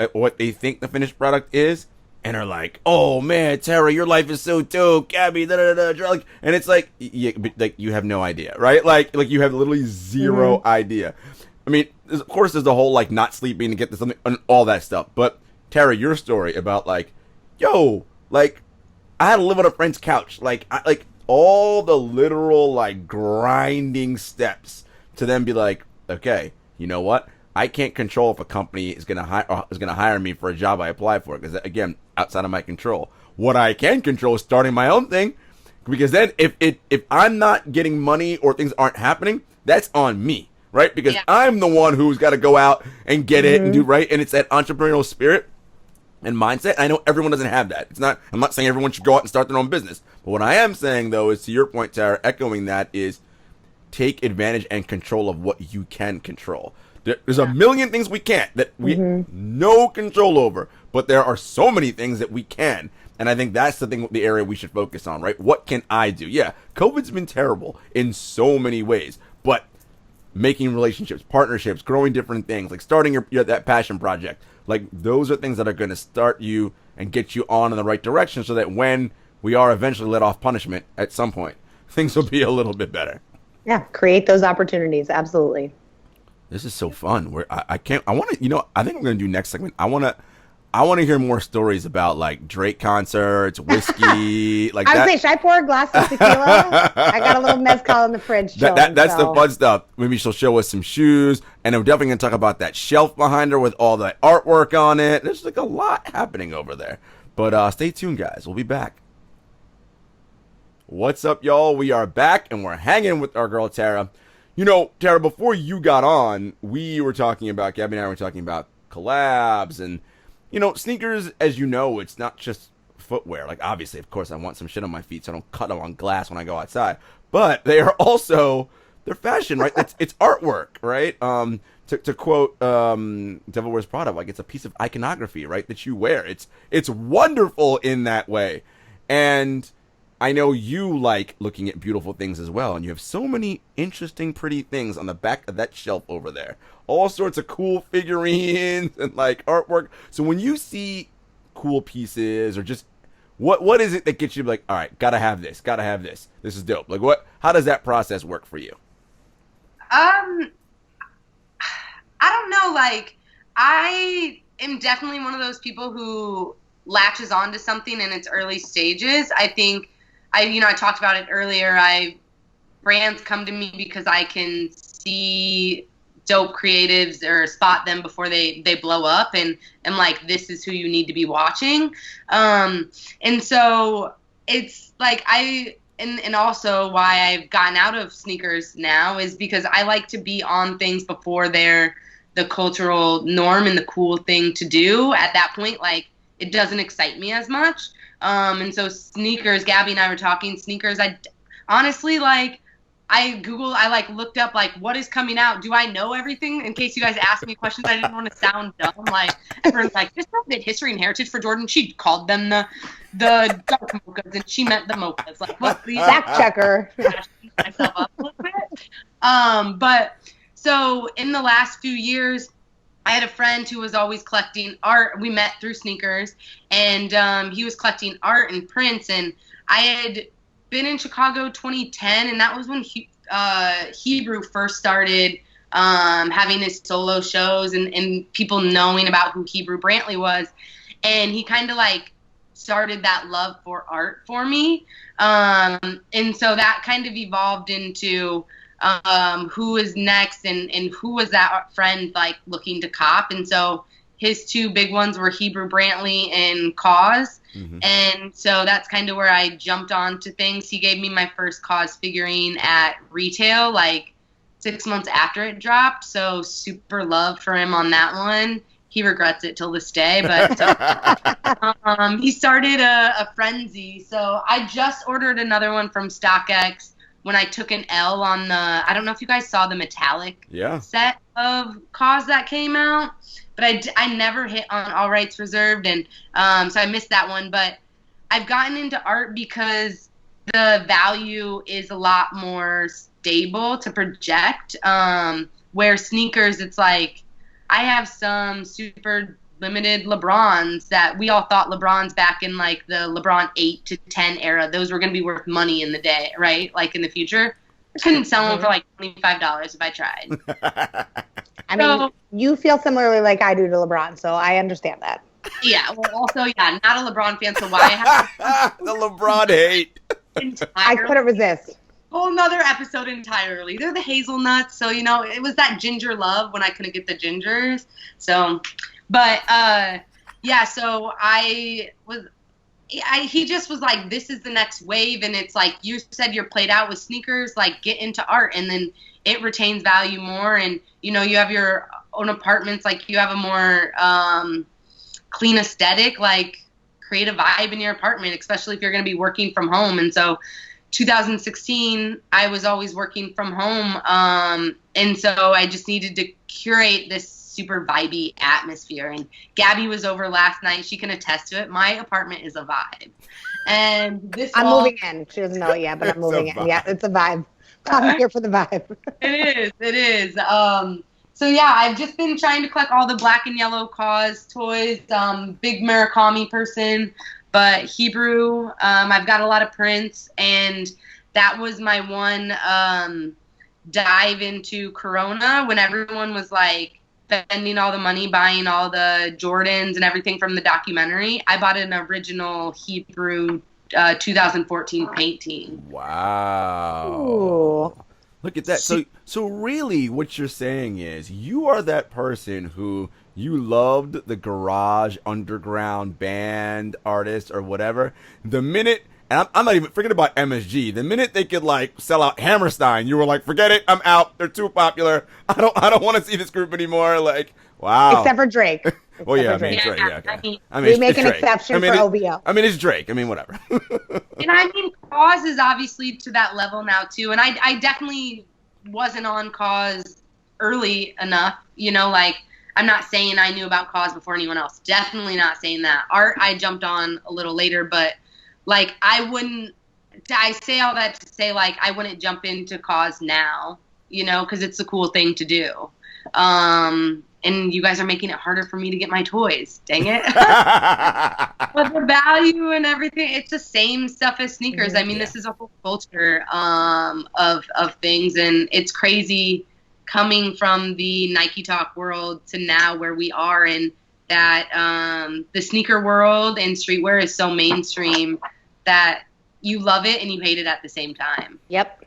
think the finished product is, and are like, "Oh man, Tara, your life is so dope, Gabby." Da, da, da, da. Like, and it's like, you have no idea, right? Like you have literally zero idea. I mean, of course, there's the whole like not sleeping to get to something and all that stuff. But Tara, your story about like, yo, like I had to live on a friend's couch, like all the literal like grinding steps to then be like, okay, you know what? I can't control if a company is gonna hire me for a job I apply for, because again, outside of my control. What I can control is starting my own thing, because then if I'm not getting money or things aren't happening, that's on me, right? Because I'm the one who's got to go out and get it and do right, and it's that entrepreneurial spirit and mindset. I know everyone doesn't have that. I'm not saying everyone should go out and start their own business, but what I am saying though is, to your point, Tara, echoing that, is take advantage and control of what you can control. There's a million things we can't, that we no control over, but there are so many things that we can. And I think that's the area we should focus on, right? What can I do? Yeah, COVID's been terrible in so many ways, but making relationships, partnerships, growing different things, like starting your that passion project, like those are things that are going to start you and get you on in the right direction, so that when we are eventually let off punishment at some point, things will be a little bit better. Yeah, create those opportunities. Absolutely. This is so fun. I think I'm going to do next segment. I want to hear more stories about like Drake concerts, whiskey, like I that. would say, should I pour a glass of tequila? I got a little mezcal in the fridge. That's the fun stuff. Maybe she'll show us some shoes, and I'm definitely going to talk about that shelf behind her with all the artwork on it. There's like a lot happening over there. But stay tuned, guys. We'll be back. What's up, y'all? We are back, and we're hanging with our girl, Tara. Tara, before you got on, Gabby and I were talking about collabs and, sneakers, as you know, it's not just footwear. Like, obviously, of course, I want some shit on my feet so I don't cut them on glass when I go outside. But they are also, they're fashion, right? It's artwork, right? To quote Devil Wears Prada, like, it's a piece of iconography, right, that you wear. It's wonderful in that way. And I know you like looking at beautiful things as well, and you have so many interesting, pretty things on the back of that shelf over there. All sorts of cool figurines and like artwork. So when you see cool pieces, or just what is it that gets you like, all right, gotta have this. This is dope. Like how does that process work for you? I don't know. Like, I am definitely one of those people who latches onto something in its early stages. I think I talked about it earlier. Brands come to me because I can see dope creatives or spot them before they blow up, and like, this is who you need to be watching. And so it's like and also why I've gotten out of sneakers now is because I like to be on things before they're the cultural norm and the cool thing to do. At that point, like, it doesn't excite me as much. And so sneakers, Gabby and I were talking sneakers. I honestly, like, I looked up, like, what is coming out? Do I know everything? In case you guys ask me questions, I didn't want to sound dumb. Like, everyone's like, this girl did history and heritage for Jordan. She called them the dark mochas, and she meant the mochas. Like, what? Please, fact checker. Myself up a little bit. But so in the last few years, I had a friend who was always collecting art. We met through sneakers, and he was collecting art and prints. And I had been in Chicago 2010, and that was when Hebrew first started having his solo shows and people knowing about who Hebrew Brantley was. And he kind of like started that love for art for me. And so that kind of evolved into who is next and who was that friend like looking to cop. And so his two big ones were Hebrew Brantley and Cause. Mm-hmm. And so that's kind of where I jumped onto things. He gave me my first Cause figurine at retail like 6 months after it dropped. So super love for him on that one. He regrets it till this day, but he started a frenzy. So I just ordered another one from StockX when I took an L on I don't know if you guys saw the metallic set of Cause that came out, but I never hit on All Rights Reserved, and so I missed that one. But I've gotten into art because the value is a lot more stable to project. where sneakers, it's like I have some super limited LeBrons that we all thought LeBrons back in like the LeBron 8 to 10 era, those were going to be worth money in the day, right? Like in the future. I couldn't sell them for like $25 if I tried. I mean, you feel similarly like I do to LeBron, so I understand that. Yeah, well, also, yeah, not a LeBron fan, so why I have the LeBron hate. I couldn't resist. Whole nother episode entirely. They're the hazelnuts, so you know it was that ginger love when I couldn't get the gingers. So, but yeah, so he just was like, this is the next wave, and it's like you said, you're played out with sneakers. Like, get into art, and then it retains value more. And you know, you have your own apartments, like you have a more clean aesthetic, like create a vibe in your apartment, especially if you're going to be working from home. And so 2016, I was always working from home. And so I just needed to curate this super vibey atmosphere. And Gabby was over last night. She can attest to it. My apartment is a vibe. And I'm moving in. She doesn't know it yet, but I'm moving in. Yeah, it's a vibe. I'm here for the vibe. It is. So yeah, I've just been trying to collect all the black and yellow cause toys. Big Murakami person, but Hebrew. I've got a lot of prints, and that was my one dive into Corona when everyone was like spending all the money buying all the Jordans and everything from the documentary. I bought an original Hebrew 2014 painting. Wow. Ooh. Look at that. So really what you're saying is you are that person who you loved the garage underground band artist or whatever. The minute, and I'm not even forget about MSG. The minute they could like sell out Hammerstein, you were like, forget it, I'm out. They're too popular. I don't want to see this group anymore. Like, wow. Except for Drake. Well, yeah, Drake. Drake. Yeah, okay. We make an exception for OVO. I mean, it's Drake. I mean, whatever. And I mean, Cause is obviously to that level now too. And I definitely wasn't on Cause early enough. You know, like I'm not saying I knew about Cause before anyone else. Definitely not saying that. Art I jumped on a little later, but like I say all that to say like I wouldn't jump into Cause now. You know, because it's a cool thing to do. And you guys are making it harder for me to get my toys. Dang it. But the value and everything, it's the same stuff as sneakers. I mean, This is a whole culture of things. And it's crazy coming from the Nike Talk world to now where we are. And that the sneaker world and streetwear is so mainstream that you love it and you hate it at the same time. Yep.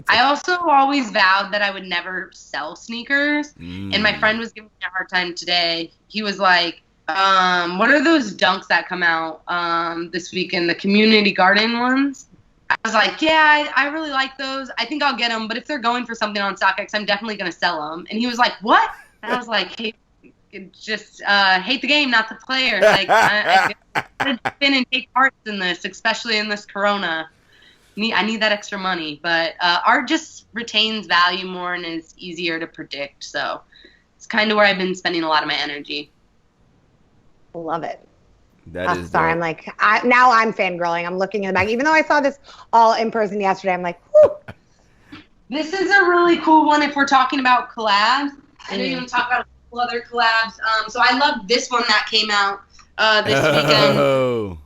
I also always vowed that I would never sell sneakers. And my friend was giving me a hard time today. He was like, what are those dunks that come out this weekend, the community garden ones? I was like, yeah, I really like those. I think I'll get them. But if they're going for something on StockX, I'm definitely going to sell them. And he was like, what? And I was like, hey, just hate the game, not the player. Like, I gotta jump in and take parts in this, especially in this Corona. I need that extra money, but art just retains value more and is easier to predict. So it's kind of where I've been spending a lot of my energy. Love it. That is sorry, I'm like, now I'm fangirling. I'm looking in the back. Even though I saw this all in person yesterday, I'm like, whew. This is a really cool one if we're talking about collabs. I know you want to talk about a couple other collabs. So I love this one that came out this weekend. Oh.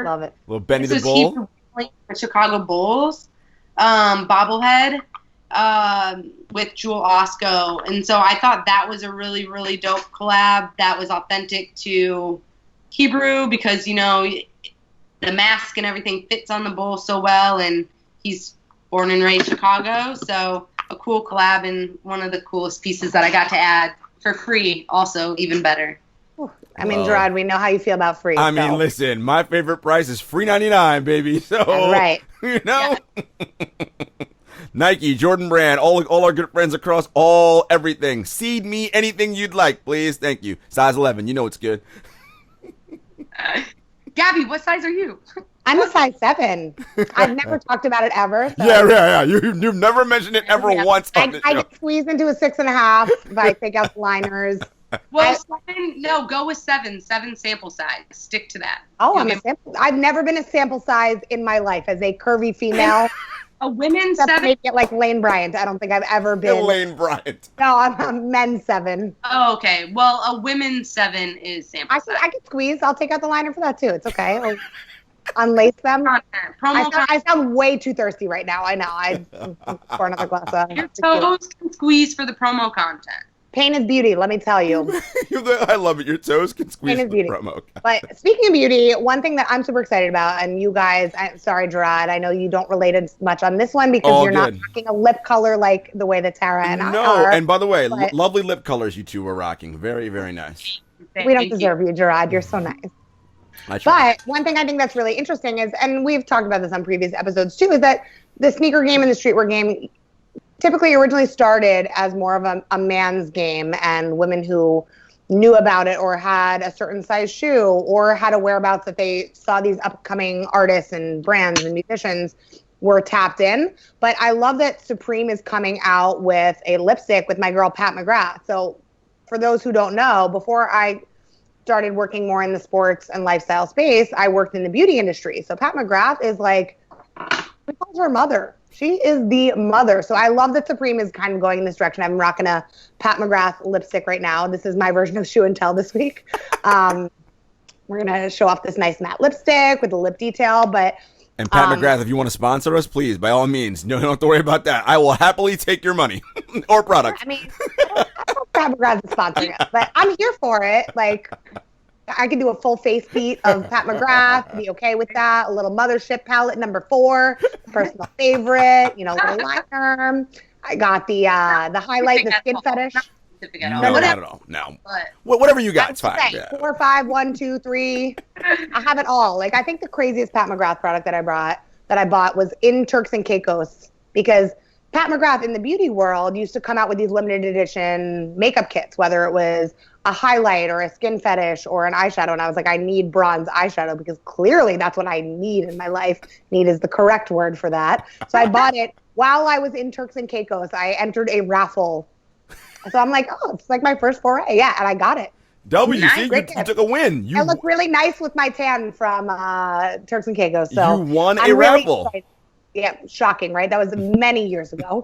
Love it. Little Benny the Bull. The Chicago Bulls bobblehead with Jewel Osco. And so I thought that was a really, really dope collab that was authentic to Hebrew because, you know, the mask and everything fits on the bull so well. And he's born and raised Chicago. So a cool collab and one of the coolest pieces that I got to add for free also even better. I mean, Jarod, we know how you feel about free. I mean, listen, my favorite price is $3.99, baby. So, right. You know, Nike, Jordan Brand, all our good friends across everything. Seed me anything you'd like, please. Thank you. Size 11. You know it's good. Gabby, what size are you? I'm a size 7. I've never talked about it ever. So. Yeah. You've never mentioned it ever once on this show. I get squeezed into a 6.5 if I take out the liners. Well, 7, no, go with 7. 7 sample size. Stick to that. Oh, I'm a sample. I've never been a sample size in my life as a curvy female. A women's Except 7. maybe at like Lane Bryant. I don't think I've ever been. Elaine Bryant. No, I'm a men's 7. Oh, okay. Well, a women's 7 is sample size. I could squeeze. I'll take out the liner for that too. It's okay. I'll unlace them. I sound way too thirsty right now. I know. I pour another glass of. Your toes can squeeze for the promo content. Pain is beauty, let me tell you. I love it. Your toes can squeeze Pain is the beauty. promo. But speaking of beauty, one thing that I'm super excited about, and you guys, sorry, Jarod, I know you don't relate as much on this one because you're not rocking a lip color like the way that Tara and I are. And by the way, lovely lip colors you two were rocking. Very, very nice. We don't deserve you, Jarod. You're so nice. But one thing I think that's really interesting is, and we've talked about this on previous episodes too, is that the sneaker game and the streetwear game typically originally started as more of a man's game, and women who knew about it or had a certain size shoe or had a whereabouts that they saw these upcoming artists and brands and musicians were tapped in. But I love that Supreme is coming out with a lipstick with my girl Pat McGrath. So for those who don't know, before I started working more in the sports and lifestyle space, I worked in the beauty industry. So Pat McGrath is like, we call her mother. She is the mother. So I love that Supreme is kind of going in this direction. I'm rocking a Pat McGrath lipstick right now. This is my version of show and tell this week. We're going to show off this nice matte lipstick with the lip detail. And Pat McGrath, if you want to sponsor us, please, by all means. No, you don't have to worry about that. I will happily take your money or product. I mean, I don't know if Pat McGrath is sponsoring us, but I'm here for it. Like, I could do a full face beat of Pat McGrath, be okay with that. A little Mothership palette number 4, personal favorite, little liner. I got the highlight, the skin fetish. No, not at all. No. Whatever you got, it's fine. Yeah. 4, 5, 1, 2, 3. I have it all. Like, I think the craziest Pat McGrath product that I bought was in Turks and Caicos, because Pat McGrath in the beauty world used to come out with these limited edition makeup kits, whether it was a highlight or a skin fetish or an eyeshadow. And I was like, I need bronze eyeshadow because clearly that's what I need in my life. Need is the correct word for that. So I bought it while I was in Turks and Caicos. I entered a raffle. So I'm like, oh, it's like my first foray. Yeah, and I got it. You took a win. I look really nice with my tan from Turks and Caicos. So you won a raffle. Excited. Yeah, shocking, right? That was many years ago.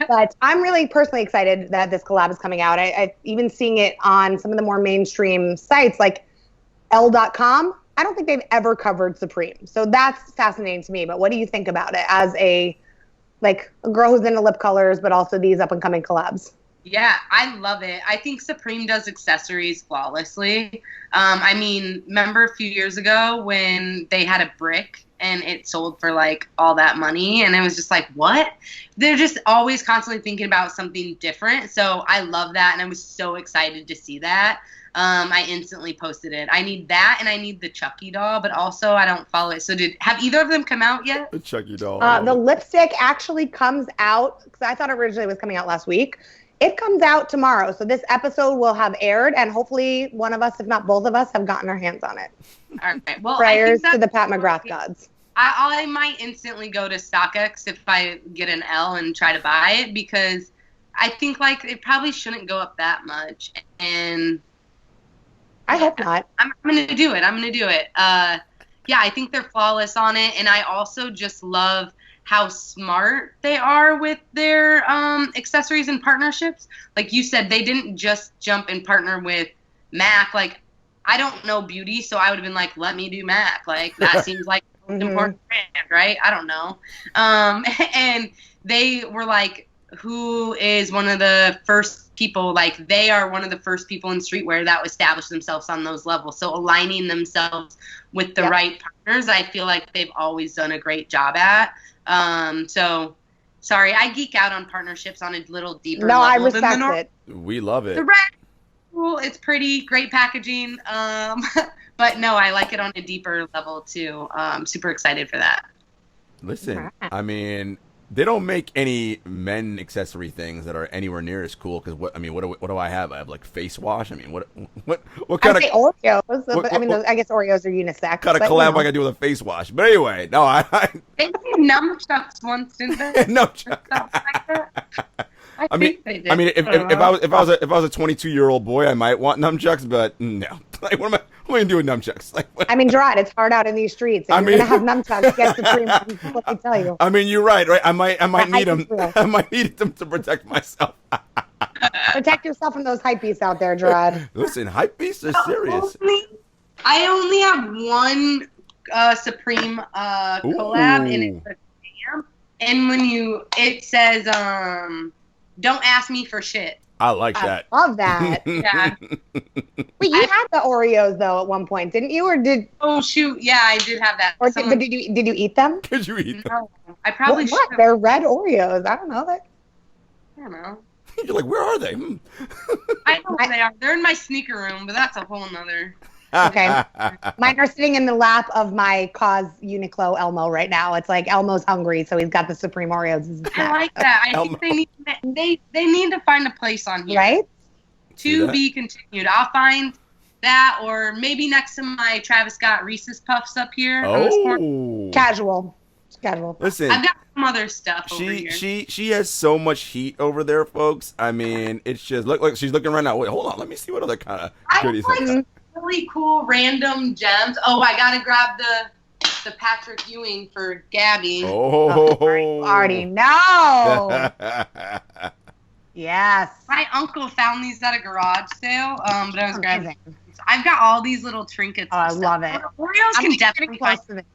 But I'm really personally excited that this collab is coming out. I even seeing it on some of the more mainstream sites like L.com. I don't think they've ever covered Supreme. So that's fascinating to me. But what do you think about it as a girl who's into lip colors, but also these up and coming collabs? Yeah, I love it. I think Supreme does accessories flawlessly. Remember a few years ago when they had a brick and it sold for like all that money, and it was just like, what? They're just always constantly thinking about something different. So I love that, and I was so excited to see that. I instantly posted it. I need that, and I need the Chucky doll, but also I don't follow it. So have either of them come out yet? The Chucky doll. The lipstick actually comes out, because I thought originally it was coming out last week. It comes out tomorrow. So this episode will have aired, and hopefully one of us, if not both of us, have gotten our hands on it. All right. Well, prayers to the Pat McGrath gods. I might instantly go to StockX if I get an L and try to buy it, because I think it probably shouldn't go up that much. And I hope not. I'm going to do it. I think they're flawless on it. And I also just love how smart they are with their accessories and partnerships. Like you said, they didn't just jump and partner with MAC. Like, I don't know beauty, so I would have been like, let me do MAC. Like, that seems like an important brand, right? I don't know. And they were like, who is one of the first people, like they are one of the first people in streetwear that established themselves on those levels. So aligning themselves with the right partners, I feel like they've always done a great job at. So sorry, I geek out on partnerships on a little deeper level. I respect it. We love it. The red, cool, it's pretty, great packaging. But no, I like it on a deeper level too. Super excited for that. Listen, I mean, they don't make any men accessory things that are anywhere near as cool. Because what do I have? I have like face wash. I mean, what kind of Oreos? I guess Oreos are unisex. What kind of collab I gotta do with a face wash? But anyway, no, they did nunchucks once, didn't they? Nunchucks. I mean, if I was a 22-year-old boy, I might want nunchucks, but no. Like, what am I gonna do with nunchucks? Like, what? I mean, Jarod, it's hard out in these streets. If you're gonna have nunchucks, get Supreme. Let me tell you. I mean, you're right. I might need them. Real. I might need them to protect myself. Protect yourself from those hype beasts out there, Jarod. Listen, hype beasts are serious. I only have one Supreme collab, and it's a jam. And it says, "Don't ask me for shit." I like that. I love that. Yeah. Wait, you had the Oreos though at one point, didn't you? Or did? Oh shoot! Yeah, I did have that. Or did you eat them? Could you eat them? No, I probably should. What? They're red Oreos. I don't know that. I don't know. You're like, where are they? I know where they are. They're in my sneaker room, but that's a whole nother. Okay. Mine are sitting in the lap of my Cause Uniqlo Elmo right now. It's like Elmo's hungry, so he's got the Supreme Oreos as a snack. I like that. I think they need to find a place on here. Right? To be continued. I'll find that, or maybe next to my Travis Scott Reese's Puffs up here. On this corner. Oh, Casual. Casual. listen. I've got some other stuff over here. She has so much heat over there, folks. I mean, it's just look. She's looking right now. Wait, hold on. Let me see what other kind of goodies. Like really cool random gems. Oh, I gotta grab the Patrick Ewing for Gabby. Oh, You already know. Yes. My uncle found these at a garage sale. But I was grabbing. Amazing. I've got all these little trinkets. Oh, I and stuff. love it. Oreos I'm can getting definitely close find. to this.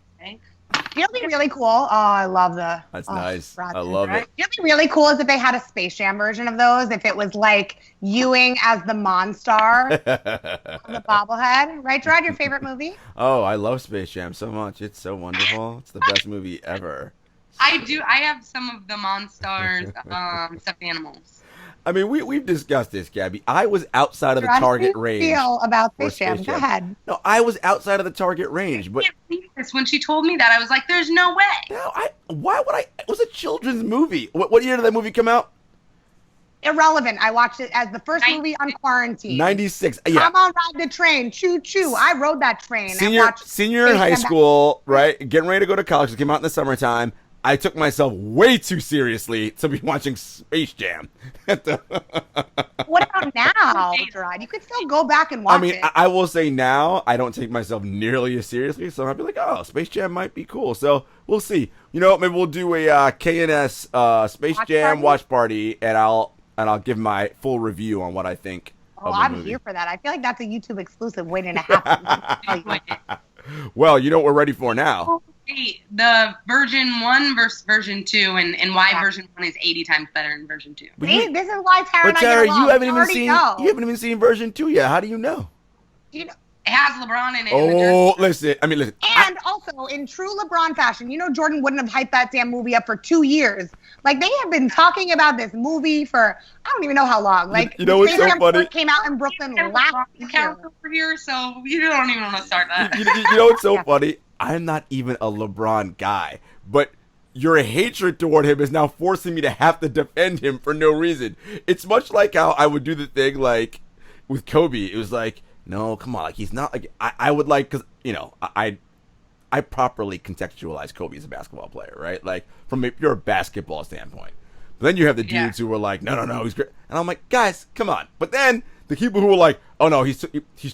You know what'd be really cool? Oh, I love the. That's nice. Roger. I love it. You know what'd be really cool is if they had a Space Jam version of those. If it was like Ewing as the Monstar, the bobblehead, right, Jarod? Your favorite movie? Oh, I love Space Jam so much. It's so wonderful. It's the best movie ever. I do. I have some of the Monstars stuffed animals. I mean, we've discussed this, Gabby. I was outside of the Jarod, target how do you range. feel about for Space Jam? Go ahead. No, I was outside of the target range, but I can't believe this. When she told me that, I was like, "There's no way." no, why would I? It was a children's movie. What year did that movie come out? Irrelevant. I watched it as the first movie on quarantine. 96. Yeah. Come on, ride the train. Choo choo. I rode that train. Senior in Space high Jam school, right? Getting ready to go to college. It came out in the summertime. I took myself way too seriously to be watching Space Jam. What about now, Jarod? You could still go back and watch I mean, it. I will say now I don't take myself nearly as seriously, so I'll be like, oh, Space Jam might be cool. So we'll see. You know, maybe we'll do a K&S Space Jam watch party, and I'll give my full review on what I think. Oh, of the I'm movie. here for that. I feel like that's a YouTube exclusive waiting to happen. Well, you know what we're ready for now. The version 1 versus version 2, and why version 1 is 80 times better than version 2. See, this is why Tara and But I Tara, get along. you haven't We even already seen know. you haven't even seen version 2 yet. How do you know? You know, It has LeBron in it. Oh, listen. Listen. and also, in true LeBron fashion, you know Jordan wouldn't have hyped that damn movie up for 2 years. Like, they have been talking about this movie for, I don't even know how long. Like, You know what's so funny? came out in Brooklyn last year. Count over here, so you don't even want to start that. You know what's so funny? I'm not even a LeBron guy, but your hatred toward him is now forcing me to have to defend him for no reason. It's much like how I would do the thing like with Kobe. It was like, no, come on, like he's not like I would like, because you know I properly contextualize Kobe as a basketball player, right? Like from a pure basketball standpoint. But then you have the dudes who were like, no, he's great, and I'm like, guys, come on. But then the people who were like, oh no, he's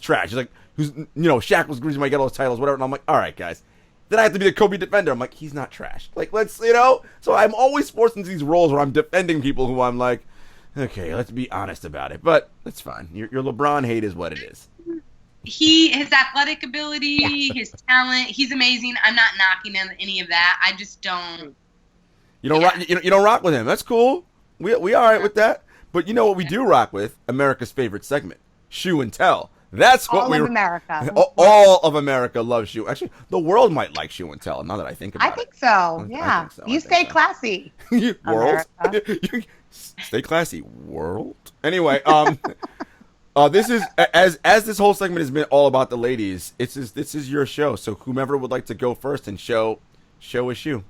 trash. He's like, Shaq was the reason why he got all those titles, whatever. And I'm like, all right, guys. Then I have to be the Kobe defender. I'm like, he's not trash. Like, let's, So I'm always forced into these roles where I'm defending people who I'm like, okay, let's be honest about it. But that's fine. Your LeBron hate is what it is. His athletic ability, his talent, he's amazing. I'm not knocking any of that. I just don't. You don't rock. You don't rock with him. That's cool. We all right with that. But you know what we do rock with? America's favorite segment, Shoe and Tell. That's what All of America. All of America loves Shoe. Actually, the world might like Shoe and Tell. Now that I think about it. I think so. Yeah. You stay classy. World. Stay classy, world. Anyway, this is as this whole segment has been all about the ladies. This is your show. So whomever would like to go first and show a shoe.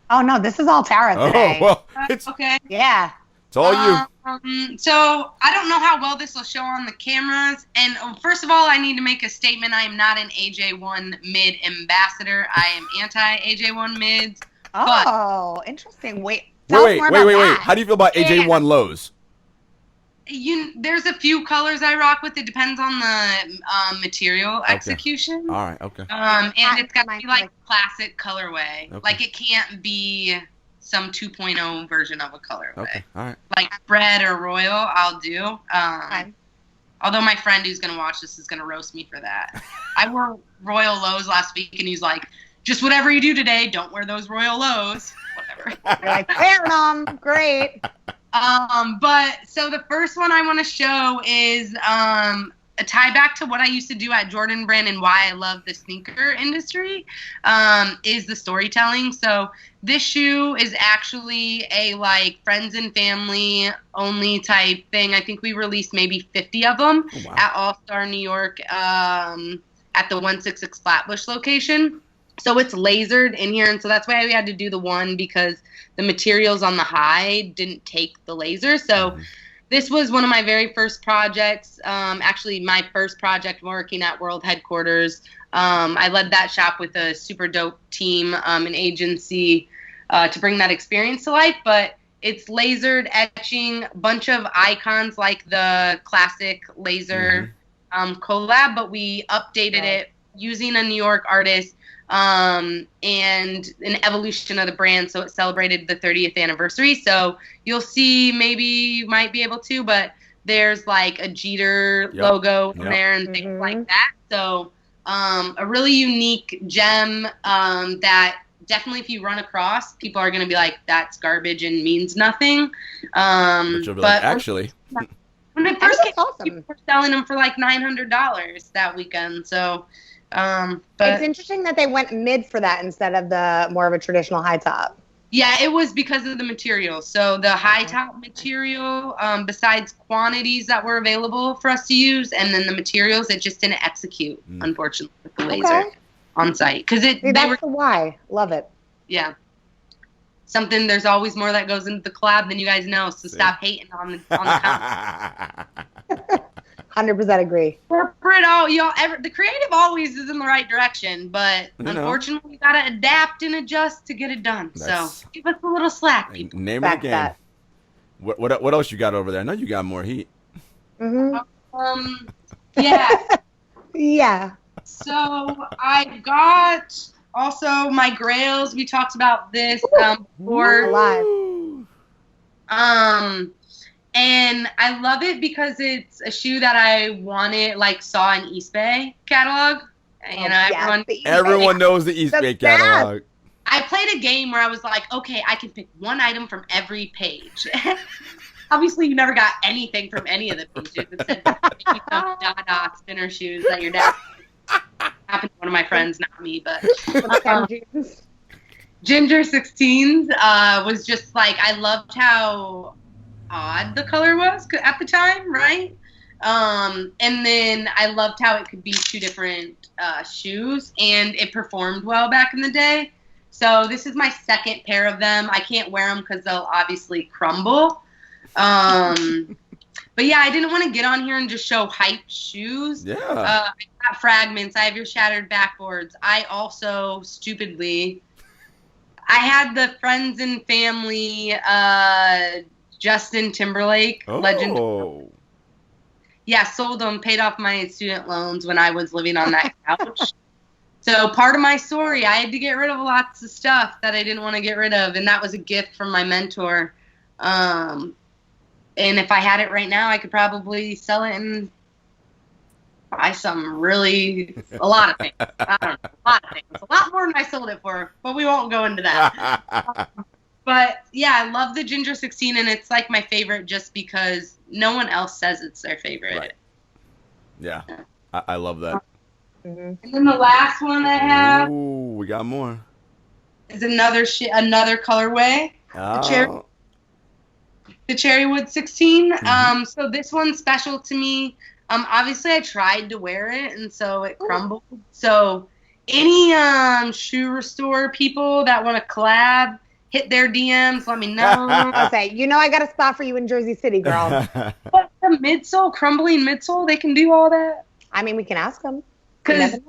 Oh no, this is all Tara today. Oh well, it's okay. Yeah. It's all you. So I don't know how well this will show on the cameras. And first of all, I need to make a statement. I am not an AJ1 mid ambassador. I am anti AJ1 mids. Oh, interesting. Wait. Wait. How How do you feel about AJ1 lows? There's a few colors I rock with. It depends on the material execution. All right. Okay. And it's got to be like classic colorway. Okay. Like it can't be some 2.0 version of a colorway. Okay. All right. Like red or royal, I'll do. Although my friend who's gonna watch this is gonna roast me for that. I wore royal lows last week, and he's like, "Just whatever you do today, don't wear those royal lows." Whatever. You're like, wearing them, great. But so the first one I want to show is a tie back to what I used to do at Jordan Brand and why I love the sneaker industry, is the storytelling. So this shoe is actually a like friends and family only type thing. I think we released maybe 50 of them at All Star New York at the 166 Flatbush location. So it's lasered in here, and so that's why we had to do the one, because the materials on the hide didn't take the laser. So this was one of my very first projects, actually my first project working at World Headquarters. I led that shop with a super dope team, an agency, to bring that experience to life. But it's lasered, etching, a bunch of icons like the classic laser collab, but we updated it using a New York artist, and an evolution of the brand. So it celebrated the 30th anniversary. So you'll see, maybe you might be able to, but there's like a Jeter logo in there and things like that. So a really unique gem that definitely, if you run across, people are going to be like, that's garbage and means nothing. But you'll be like, actually. When it first came out, people were selling them for like $900 that weekend. So but it's interesting that they went mid for that instead of the more of a traditional high top. Yeah, it was because of the material. So the high top material, besides quantities that were available for us to use, and then the materials, it just didn't execute, unfortunately, with the laser on site. Because that's the why. Love it. Yeah. There's always more that goes into the collab than you guys know. So stop hating on the comments. 100% agree. Corporate, the creative always is in the right direction, but unfortunately, you gotta adapt and adjust to get it done. So give us a little slack, people. Name of the game. What else you got over there? I know you got more heat. Yeah. Yeah. So I got also my grails. We talked about this before. Live. And I love it because it's a shoe that I wanted, saw in East Bay catalog. Everyone knows the East Bay catalog. I played a game where I was like, okay, I can pick one item from every page. Obviously, you never got anything from any of the pages. It said maybe some Dada spinner shoes that your dad happened to one of my friends, not me, but Ginger 16s was just like, I loved how odd the color was at the time, right? And then I loved how it could be two different shoes, and it performed well back in the day. So this is my second pair of them. I can't wear them because they'll obviously crumble. But yeah, I didn't want to get on here and just show hype shoes. Yeah. I got fragments. I have your shattered backboards. I also, stupidly, I had the friends and family Justin Timberlake legend. Yeah, sold them, paid off my student loans when I was living on that couch. So part of my story, I had to get rid of lots of stuff that I didn't want to get rid of, and that was a gift from my mentor. And if I had it right now, I could probably sell it and buy a lot of things. I don't know, a lot of things. A lot more than I sold it for, but we won't go into that. But yeah, I love the Ginger 16, and it's like my favorite just because no one else says it's their favorite. Right. Yeah, I love that. And then the last one I have. Ooh, we got more. Is another colorway. The Cherrywood 16. So this one's special to me. Obviously I tried to wear it, and so it crumbled. So any shoe restore people that want to collab, hit their DMs, let me know. Okay, I got a spot for you in Jersey City, girl. But the midsole, crumbling midsole, they can do all that? I mean, we can ask them. Because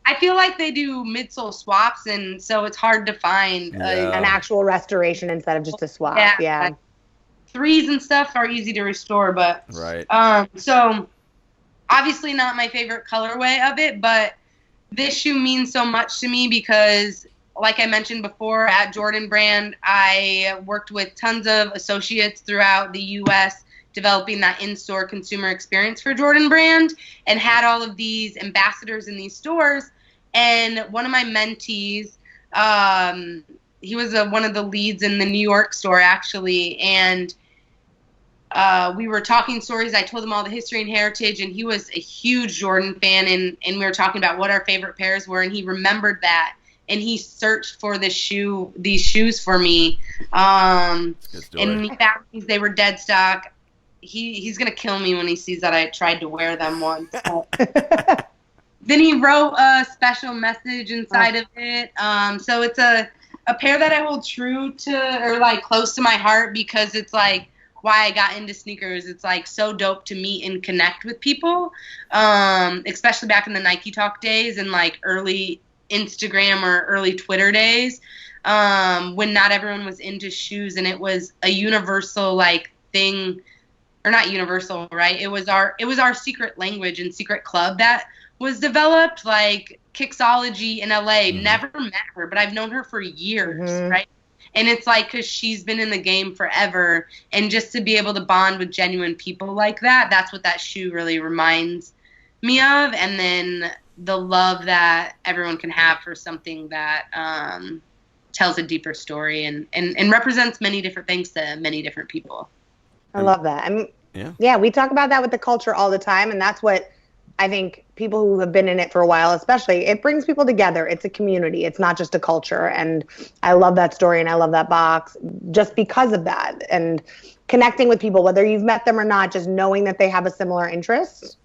I feel like they do midsole swaps, and so it's hard to find an actual restoration instead of just a swap. Yeah. threes and stuff are easy to restore, but right. So obviously not my favorite colorway of it, but this shoe means so much to me because, like I mentioned before, at Jordan Brand, I worked with tons of associates throughout the U.S. developing that in-store consumer experience for Jordan Brand, and had all of these ambassadors in these stores. And one of my mentees, he was one of the leads in the New York store, actually, and we were talking stories. I told him all the history and heritage, and he was a huge Jordan fan, and we were talking about what our favorite pairs were, and he remembered that, and he searched for these shoes for me, and when he found these, they were dead stock. He's gonna kill me when he sees that I tried to wear them once. Then he wrote a special message inside of it. So it's a pair that I hold true to, or like close to my heart, because it's like why I got into sneakers. It's like so dope to meet and connect with people, especially back in the Nike Talk days and like early Instagram or early Twitter days, when not everyone was into shoes, and it was a universal like thing, or not universal, right? It was our secret language and secret club that was developed, like Kixology in LA. Never met her, but I've known her for years, right? And it's like, because she's been in the game forever, and just to be able to bond with genuine people like that, that's what that shoe really reminds me of. And then the love that everyone can have for something that tells a deeper story and represents many different things to many different people. I love that. I mean, yeah, we talk about that with the culture all the time, and that's what I think people who have been in it for a while, especially, it brings people together. It's a community. It's not just a culture. And I love that story, and I love that box just because of that. And connecting with people, whether you've met them or not, just knowing that they have a similar interest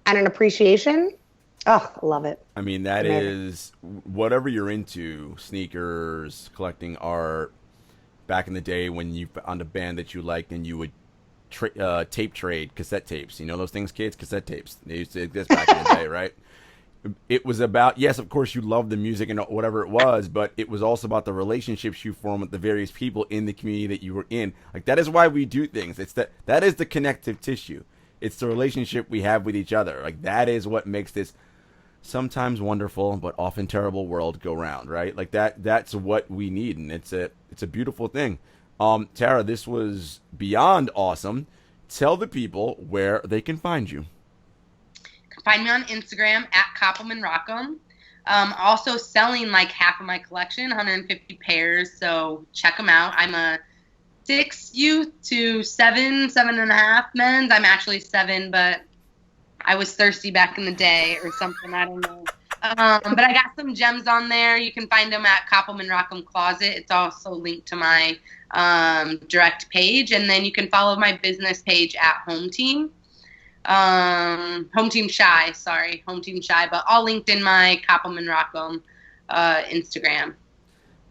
and an appreciation. Oh, I love it. I mean, that is whatever you're into, sneakers, collecting art. Back in the day when you found a band that you liked and you would tape trade cassette tapes. You know those things, kids? Cassette tapes. They used to exist back in the day, right? It was about, yes, of course, you loved the music and whatever it was, but it was also about the relationships you form with the various people in the community that you were in. Like, that is why we do things. It's that is the connective tissue. It's the relationship we have with each other. Like, that is what makes this sometimes wonderful but often terrible world go round, right? Like, that's what we need, and it's a beautiful thing. Tara, this was beyond awesome. Tell the people where they can find you. Find me on Instagram at Koppelman Rockham. Also selling like half of my collection, 150 pairs. So check them out. I'm a 6 youth to 7.5 men's. I'm actually 7, but I was thirsty back in the day or something. I don't know. But I got some gems on there. You can find them at Koppelman Rockham Closet. It's also linked to my direct page, and then you can follow my business page at Hometeam. Hometeam Shy, but all linked in my Koppelman Rockham Instagram.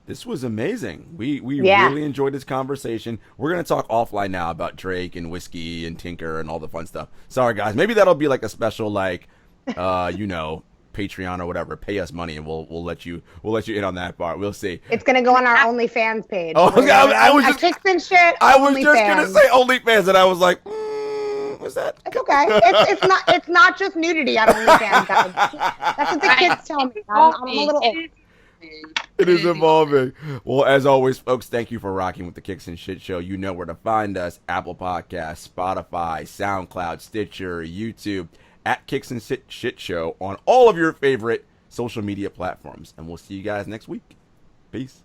This was amazing. We really enjoyed this conversation. We're going to talk offline now about Drake and whiskey and Tinker and all the fun stuff. Sorry, guys. Maybe that'll be like a special, like, Patreon or whatever. Pay us money, and we'll let you in on that part. We'll see. It's gonna go on our OnlyFans page. Oh, I was just kicks and shit. I was just gonna say OnlyFans, and I was like, what's that? It's okay. It's not just nudity on OnlyFans, guys. That's what the kids tell me. I'm a little old. It is evolving. Well, as always, folks, thank you for rocking with the Kicks and Shit Show. You know where to find us: Apple Podcasts, Spotify, SoundCloud, Stitcher, YouTube. At Kicks and Shit Show on all of your favorite social media platforms. And we'll see you guys next week. Peace.